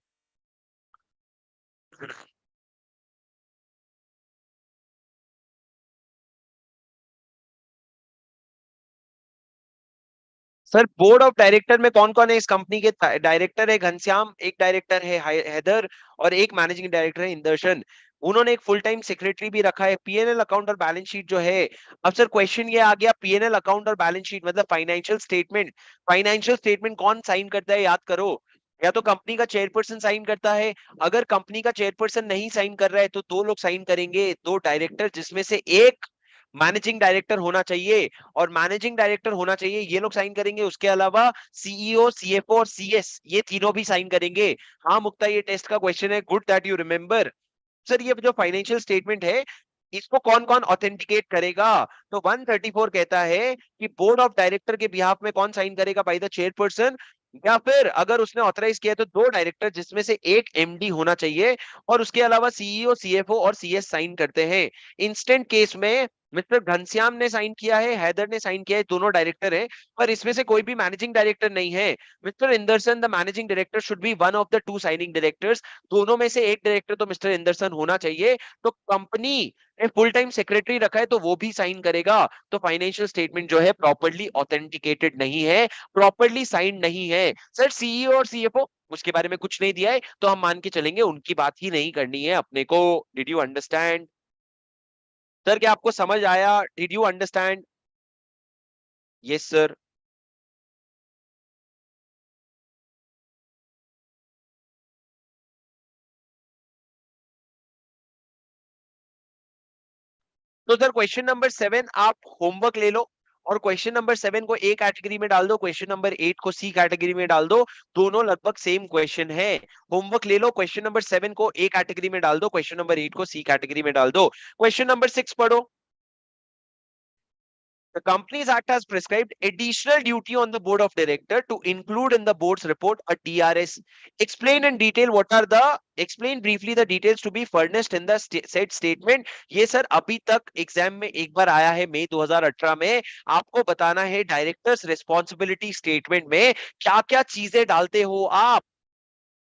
सर बोर्ड ऑफ डायरेक्टर में कौन कौन है इस कंपनी के? डायरेक्टर है घनश्याम, एक डायरेक्टर है हैदर, और एक मैनेजिंग डायरेक्टर है इंदर्शन। उन्होंने एक फुल टाइम सेक्रेटरी भी रखा है। पीएनएल अकाउंट और बैलेंस शीट जो है, अब सर क्वेश्चन ये आ गया, पीएनएल अकाउंट और बैलेंस शीट मतलब फाइनेंशियल स्टेटमेंट, फाइनेंशियल स्टेटमेंट कौन साइन करता है याद करो, या तो कंपनी का चेयरपर्सन साइन करता है, अगर कंपनी का चेयरपर्सन नहीं साइन कर रहा है तो दो लोग साइन करेंगे, दो डायरेक्टर, जिसमें से एक मैनेजिंग डायरेक्टर होना चाहिए, और मैनेजिंग डायरेक्टर होना चाहिए, ये लोग साइन करेंगे। उसके अलावा सीईओ, सीएफओ और सीएस, ये तीनों भी साइन करेंगे। हाँ मुक्ता, ये टेस्ट का क्वेश्चन है, good that you remember. Sir ये जो फाइनेंशियल स्टेटमेंट है, इसको कौन कौन ऑथेंटिकेट करेगा? तो 134 कहता है कि बोर्ड ऑफ डायरेक्टर के बिहाफ में कौन साइन करेगा, बाय द चेयरपर्सन, या फिर अगर उसने ऑथराइज किया तो दो डायरेक्टर, जिसमें से एक एमडी होना चाहिए, और उसके अलावा सीईओ, सीएफओ और सीएस साइन करते हैं। इंस्टेंट केस में मिस्टर घनश्याम ने साइन किया है, हैदर ने साइन किया है, दोनों डायरेक्टर हैं, पर इसमें से कोई भी मैनेजिंग डायरेक्टर नहीं है। Mister Anderson the managing director should be one of the two signing directors, दोनों में से एक डायरेक्टर तो मिस्टर इंदरसन होना चाहिए। तो कंपनी ने फुल टाइम सेक्रेटरी रखा है तो वो भी साइन करेगा। तो फाइनेंशियल स्टेटमेंट जो है प्रॉपर्ली ऑथेंटिकेटेड नहीं है, प्रॉपर्ली साइन नहीं है। सर सीईओ और सीएफओ उसके बारे में कुछ नहीं दिया है, तो हम मान के चलेंगे उनकी बात ही नहीं करनी है अपने को। Did you understand sir? क्या आपको समझ आया? Did you understand? Yes sir. तो सर क्वेश्चन नंबर 7 आप होमवर्क ले लो, और क्वेश्चन नंबर 7 को ए कैटेगरी में डाल दो, क्वेश्चन नंबर 8 को सी कैटेगरी में डाल दो, दोनों लगभग सेम क्वेश्चन है। होमवर्क ले लो, क्वेश्चन नंबर 7 को ए कैटेगरी में डाल दो, क्वेश्चन नंबर 8 को सी कैटेगरी में डाल दो। क्वेश्चन नंबर 6 पढ़ो। The Companies Act has prescribed additional duty on the board of director to include in the board's report a DRS. Explain in detail what are the explain briefly the details to be furnished in the said statement. ये sir अभी तक exam में एक बार आया है मई 2018 में। आपको बताना है डायरेक्टर्स रिस्पॉन्सिबिलिटी स्टेटमेंट में क्या क्या चीजें डालते हो आप।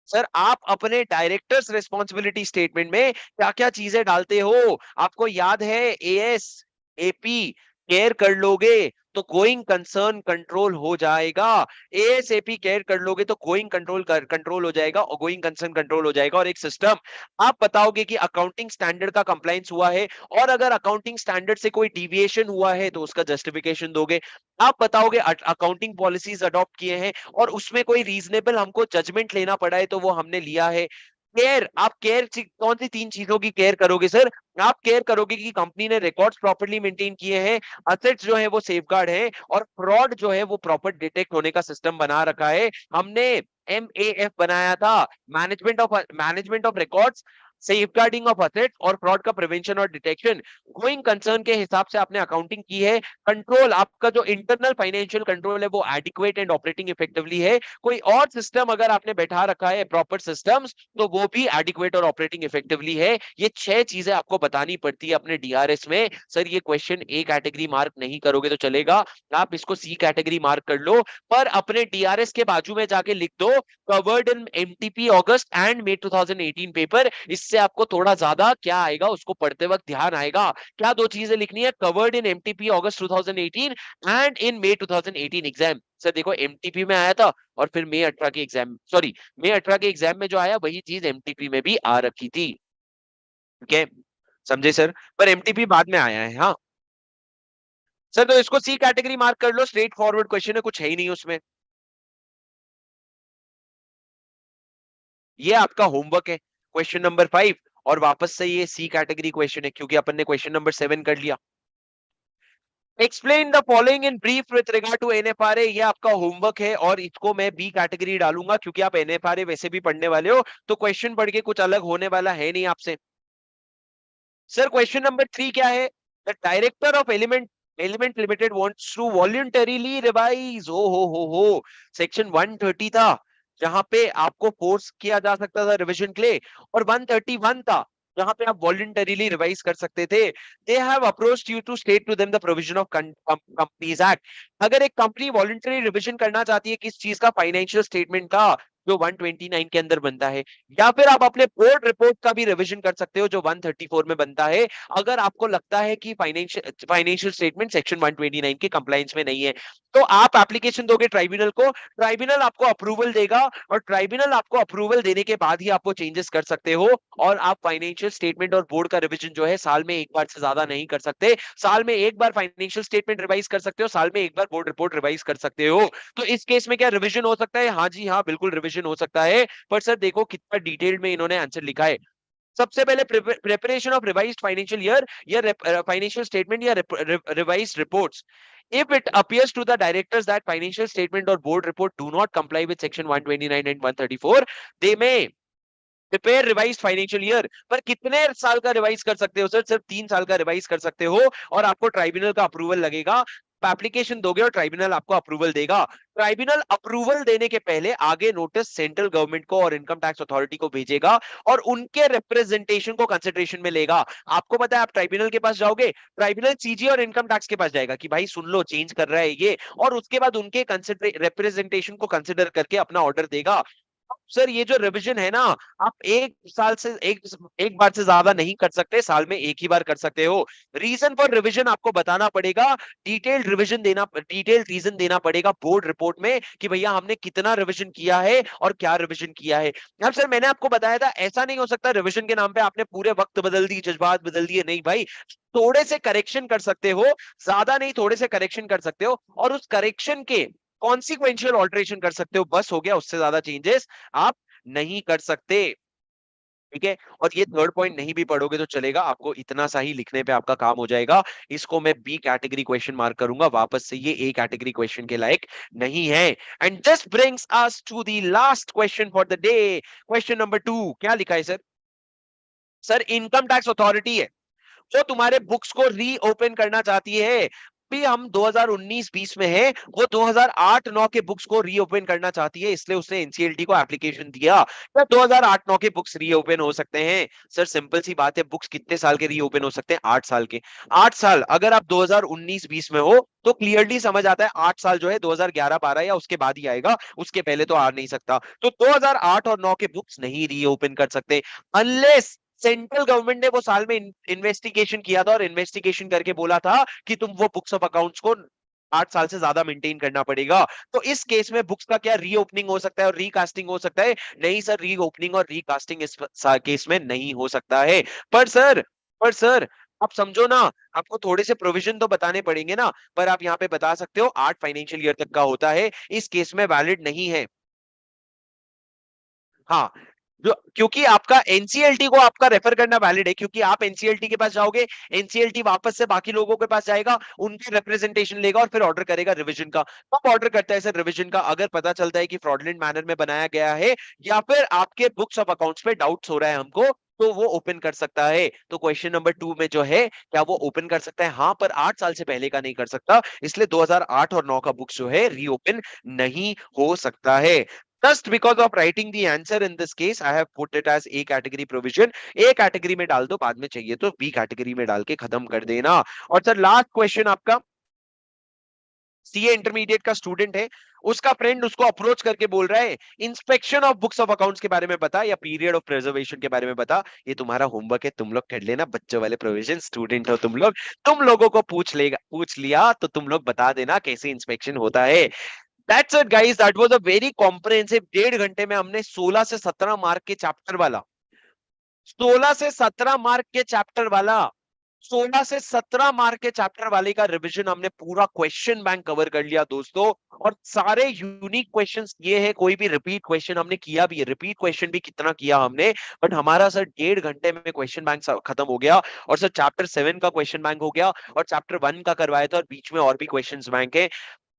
सर आप अपने डायरेक्टर्स रिस्पॉन्सिबिलिटी स्टेटमेंट में क्या क्या चीजें डालते हो? आपको याद है एएस एपी केयर कर लोगे तो गोइंग कंसर्न कंट्रोल हो जाएगा। एएसएपी केयर कर लोगे तो गोइंग कंट्रोल हो जाएगा, और गोइंग कंसर्न कंट्रोल हो जाएगा, और एक सिस्टम आप बताओगे कि अकाउंटिंग स्टैंडर्ड का कंप्लायंस हुआ है, और अगर अकाउंटिंग स्टैंडर्ड से कोई डिविएशन हुआ है तो उसका जस्टिफिकेशन दोगे। आप बताओगे अकाउंटिंग पॉलिसीज अडॉप्ट किए हैं और उसमें कोई रीजनेबल हमको जजमेंट लेना पड़ा है तो वो हमने लिया है। केयर, आप केयर कौन सी तीन चीजों की केयर करोगे सर? आप केयर करोगे कि कंपनी ने रिकॉर्ड्स प्रॉपर्ली मेंटेन किए हैं, असेट्स जो है वो सेफगार्ड है, और फ्रॉड जो है वो प्रॉपर डिटेक्ट होने का सिस्टम बना रखा है। हमने एमएएफ बनाया था, management of records, safeguarding of asset और फ्रॉड का प्रिवेंशन और डिटेक्शन, गोइंग कंसर्न के हिसाब से आपने अकाउंटिंग की है, कंट्रोल आपका जो इंटरनल फाइनेंशियल कंट्रोल है वो एडिक्वेट एंड ऑपरेटिंग इफेक्टिवली है, कोई और सिस्टम अगर आपने बैठा रखा है प्रॉपर सिस्टम्स तो वो भी एडिक्वेट और ऑपरेटिंग इफेक्टिवली है। ये 6 चीजें आपको बतानी पड़ती है अपने डीआरएस में। सर ये क्वेश्चन ए कैटेगरी मार्क नहीं करोगे तो चलेगा, आप इसको सी कैटेगरी मार्क कर लो, पर अपने डीआरएस के बाजू में जाके लिख दो covered in MTP August and May 2018 paper. इससे आपको थोड़ा ज्यादा क्या आएगा उसको पढ़ते वक्त ध्यान आएगा। क्या दो चीजें लिखनी है, covered in MTP August 2018 and in May 2018 exam. Sir देखो एमटीपी में आया था और फिर मई 18 के एग्जाम, सॉरी मई 18 के एग्जाम में जो आया वही चीज एमटीपी में भी आ रखी थी। ठीक है, समझे सर, पर एमटीपी बाद में आया है। हाँ सर, तो इसको सी कैटेगरी मार्क कर लो, स्ट्रेट फॉरवर्ड क्वेश्चन है, कुछ है ही नहीं उसमें। ये आपका होमवर्क है, क्वेश्चन नंबर 5, और वापस से ये सी कैटेगरी क्वेश्चन है क्योंकि अपन ने क्वेश्चन नंबर 7 कर लिया। Explain the following in brief with regard to NFRA, ये आपका होमवर्क है और इसको मैं बी कैटेगरी डालूंगा क्योंकि आप एनएफआरए वैसे भी पढ़ने वाले हो, तो क्वेश्चन पढ़ के कुछ अलग होने वाला है नहीं आपसे। सर क्वेश्चन नंबर 3 क्या है, the director of element limited wants to voluntarily revise, हो सेक्शन 130 था जहां पे आपको फोर्स किया जा सकता था रिवीजन के लिए, और 131 था जहां पे आप वॉलंटरीली रिवाइज कर सकते थे। They have approached you to state to them the provision of companies act. अगर एक कंपनी वॉलंटरी रिवीजन करना चाहती है किस चीज का, फाइनेंशियल स्टेटमेंट का, जो 129 के अंदर बनता है, या फिर आप अपने बोर्ड रिपोर्ट का भी रिवीजन कर सकते हो जो 134 में बनता है, अगर आपको लगता है कि फाइनेंशियल स्टेटमेंट सेक्शन 129 के कंप्लायंस में नहीं है, तो आप एप्लीकेशन दोगे ट्राइब्यूनल को, ट्राइब्यूनल आपको अप्रूवल देगा, और ट्राइब्यूनल आपको अप्रूवल देने के बाद ही आपको चेंजेस कर सकते हो, और आप फाइनेंशियल स्टेटमेंट और बोर्ड का रिवीजन जो है साल में एक बार से ज्यादा नहीं कर सकते। साल में एक बार फाइनेंशियल स्टेटमेंट रिवाइज कर सकते हो, साल में एक बार बोर्ड रिपोर्ट रिवाइज कर सकते हो। तो इस केस में क्या रिवीजन हो सकता है? हाँ जी हाँ, बिल्कुल रिवीजन हो सकता है। पर सर देखो कितना डिटेल्ड में इन्होंने आंसर लिखा है। सबसे पहले preparation of revised financial year या फाइनेंशियल स्टेटमेंट या revised reports, if it appears to the directors that financial statement or board report do not comply with section 129 and 134, they may prepare revise financial year. पर कितने साल का revise कर सकते हो sir? सिर्फ 3 साल का रिवाइज कर सकते हो, और आपको ट्राइब्यूनल का अप्रूवल लगेगा। एप्लीकेशन दोगे और ट्राइब्यूनल आपको अप्रूवल देगा। ट्राइब्यूनल अप्रूवल देने के पहले आगे नोटिस सेंट्रल गवर्नमेंट को और इनकम टैक्स अथॉरिटी को भेजेगा, और उनके रिप्रेजेंटेशन को कंसिडरेशन में लेगा। आपको पता है आप ट्राइब्यूनल के पास जाओगे, ट्राइब्यूनल सीजी और इनकम टैक्स के पास जाएगा कि भाई सुन लो चेंज कर रहा है ये, और उसके बाद उनके रिप्रेजेंटेशन को कंसिडर करके अपना ऑर्डर देगा। सर ये जो रिवीजन है ना, आप एक साल से एक बार से ज्यादा नहीं कर सकते, साल में एक ही बार कर सकते हो। रीजन फॉर रिवीजन आपको बताना पड़ेगा, डिटेल्ड रीजन देना पड़ेगा बोर्ड रिपोर्ट में कि भैया हमने कितना रिवीजन किया है और क्या रिवीजन किया है। अब सर मैंने आपको बताया था ऐसा नहीं हो सकता रिवीजन के नाम पे आपने पूरे वक्त बदल दी, जज्बात बदल दिए, नहीं भाई, थोड़े से करेक्शन कर सकते हो, ज्यादा नहीं, थोड़े से करेक्शन कर सकते हो, और उस करेक्शन के कॉन्सिक्वेंशियल ऑल्टरेशन कर सकते हो, बस हो गया, उससे ज्यादा चेंजेस आप नहीं कर सकते। ठीक है, और ये थर्ड पॉइंट नहीं भी पढ़ोगे तो चलेगा, आपको इतना सा ही लिखने पे आपका काम हो जाएगा। इसको मैं बी कैटेगरी क्वेश्चन मार्क करूंगा, वापस से ये ए कैटेगरी क्वेश्चन के लायक नहीं है। And this brings us to the last question for the day, question number 2। क्या लिखा है sir? Sir income tax authority है, वो तुम्हारे बुक्स को रीओपन करना चाहती है। भी हम 2019-20 में है, वो 2008-9 के बुक्स को रीओपन करना चाहती है, इसलिए उसने एनसीएलटी को एप्लीकेशन दिया। तो 2008-9 के बुक्स रीओपन हो सकते हैं? सर सिंपल सी बात है, बुक्स कितने साल के रीओपन हो सकते हैं? 8 साल के। 8 साल अगर आप 2019-20 में हो तो क्लियरली समझ आता है 8 साल जो है 2011-12 या उसके बाद ही आएगा, उसके पहले तो आ नहीं सकता। तो 2008 और 9 के बुक्स नहीं रीओपन कर सकते, अनलेस सेंट्रल गवर्नमेंट ने वो साल में इन्वेस्टिगेशन किया था और इन्वेस्टिगेशन करके बोला था कि तुम वो बुक्स ऑफ अकाउंट्स को 8 साल से ज्यादा मेंटेन करना पड़ेगा। तो इस केस में बुक्स का क्या रीओपनिंग हो सकता है और रीकास्टिंग हो सकता है? नहीं सर, रीओपनिंग और रीकास्टिंग इस केस में नहीं हो सकता है। पर सर पर सर आप समझो ना, आपको थोड़े से प्रोविजन तो बताने पड़ेंगे ना, पर आप यहाँ पे बता सकते हो 8 फाइनेंशियल ईयर तक का होता है, इस केस में वैलिड नहीं है। हाँ, जो क्योंकि आपका एनसीएलटी को आपका रेफर करना वैलिड है, क्योंकि आप एनसीएलटी के पास जाओगे, एनसीएलटी वापस से बाकी लोगों के पास जाएगा, उनकी रिप्रेजेंटेशन लेगा और फिर ऑर्डर करेगा रिवीजन का। कब ऑर्डर करता है सर रिवीजन का? अगर पता चलता है कि फ्रॉडलेंट मैनर में बनाया गया है या फिर आपके बुक्स ऑफ अकाउंट्स पे डाउट्स हो रहा है हमको, तो वो ओपन कर सकता है। तो क्वेश्चन नंबर 2 में जो है, क्या वो ओपन कर सकता है? हाँ, पर 8 साल से पहले का नहीं कर सकता, इसलिए 2008 और 9 का बुक्स जो है रीओपन नहीं हो सकता है। Just because of writing the answer in this case, I have put it as A category provision. A category में डाल दो, बाद में चाहिए तो B category में डाल के खत्म कर देना। और सर लास्ट क्वेश्चन आपका, सीए इंटरमीडिएट का स्टूडेंट है, उसका फ्रेंड उसको अप्रोच करके बोल रहा है inspection of books of accounts के बारे में बता या पीरियड ऑफ प्रिजर्वेशन के बारे में बता। ये तुम्हारा होमवर्क है, तुम लोग कर लेना, बच्चों वाले प्रोविजन, स्टूडेंट हो तुम लोग, तुम लोगों को पूछ लिया तो तुम लोग बता देना कैसे इंस्पेक्शन होता है। That's it guys, that was a very comprehensive। 1.5 घंटे में हमने 16 से 17 मार्क के चैप्टर वाला, 16 से 17 मार्क के चैप्टर वाला, 16 से 17 मार्क के चैप्टर वाले का रिवीजन हमने पूरा क्वेश्चन बैंक कवर कर लिया दोस्तों। और सारे यूनिक क्वेश्चंस किए हैं, कोई भी रिपीट क्वेश्चन हमने किया भी है, रिपीट क्वेश्चन भी कितना किया हमने, बट हमारा सर 1.5 घंटे में क्वेश्चन बैंक खत्म हो गया। और सर चैप्टर 7 का क्वेश्चन बैंक हो गया और चैप्टर 1 का करवाया था और बीच में और भी क्वेश्चन बैंक है।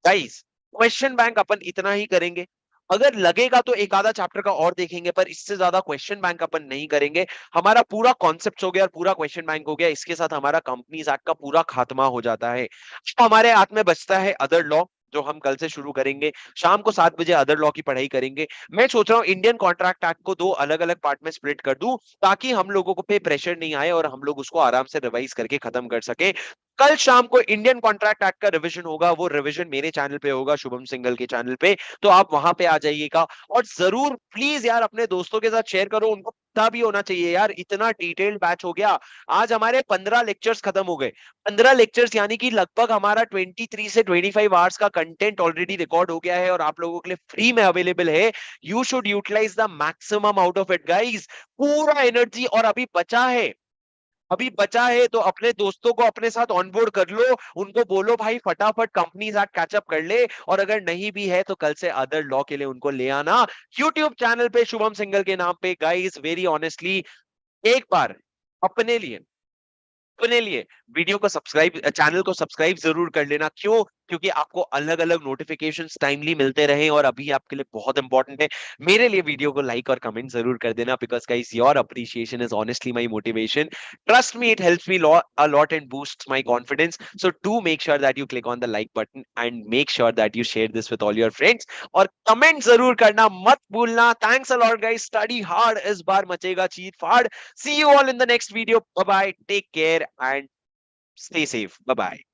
गाइस क्वेश्चन बैंक अपन इतना ही करेंगे, अगर लगेगा तो एक आधा चैप्टर का और देखेंगे, पर इससे ज्यादा क्वेश्चन बैंक अपन नहीं करेंगे। हमारा पूरा कॉन्सेप्ट हो गया और पूरा क्वेश्चन बैंक हो गया, इसके साथ हमारा कंपनीज एक्ट का पूरा खात्मा हो जाता है। तो हमारे हाथ में बचता है अदर लॉ, जो हम कल से शुरू करेंगे, शाम को 7 बजे अदर लॉ की पढ़ाई करेंगे। मैं सोच रहा हूँ इंडियन कॉन्ट्रैक्ट एक्ट को 2 अलग अलग पार्ट में स्प्लिट कर दूं, ताकि हम लोगों को पे प्रेशर नहीं आए और हम लोग उसको आराम से रिवाइज करके खत्म कर सके। कल शाम को इंडियन कॉन्ट्रैक्ट एक्ट का रिवीजन होगा, वो रिवीजन मेरे चैनल पे होगा, शुभम सिंगल के चैनल पे, तो आप वहां पे आ जाइएगा। और जरूर प्लीज यार अपने दोस्तों के साथ शेयर करो, उनको पता भी होना चाहिए यार, इतना डिटेल्ड बैच हो गया। आज हमारे 15 लेक्चर्स खत्म हो गए, 15 लेक्चर्स यानी कि लगभग हमारा 23 से 25 आवर्स का कंटेंट ऑलरेडी रिकॉर्ड हो गया है और आप लोगों के लिए फ्री में अवेलेबल है। You should utilise the maximum out of it guys, पूरा एनर्जी। और अभी बचा है, अभी बचा है, तो अपने दोस्तों को अपने साथ ऑनबोर्ड कर लो, उनको बोलो भाई फटाफट कंपनीज एक्ट कैचअप कर ले। और अगर नहीं भी है तो कल से अदर लॉ के लिए उनको ले आना यूट्यूब चैनल पे शुभम सिंगल के नाम पे। गाइस वेरी ऑनेस्टली एक बार अपने लिए, अपने लिए वीडियो को सब्सक्राइब, चैनल को सब्सक्राइब जरूर कर लेना। क्यों? क्योंकि आपको अलग अलग नोटिफिकेशंस टाइमली मिलते रहे और अभी आपके लिए बहुत इंपॉर्टेंट है मेरे लिए वीडियो को लाइक और कमेंट जरूर कर देना, because guys your appreciation is honestly my motivation. Trust me, it helps me a lot and boosts my confidence. So do make sure that you click on the like button and make sure that you share this with all your friends और comment जरूर करना मत भूलना। Thanks a lot guys, study hard, इस बार मचेगा cheat फाड़। See you all in the next video. Bye bye, take care and stay safe. Bye bye.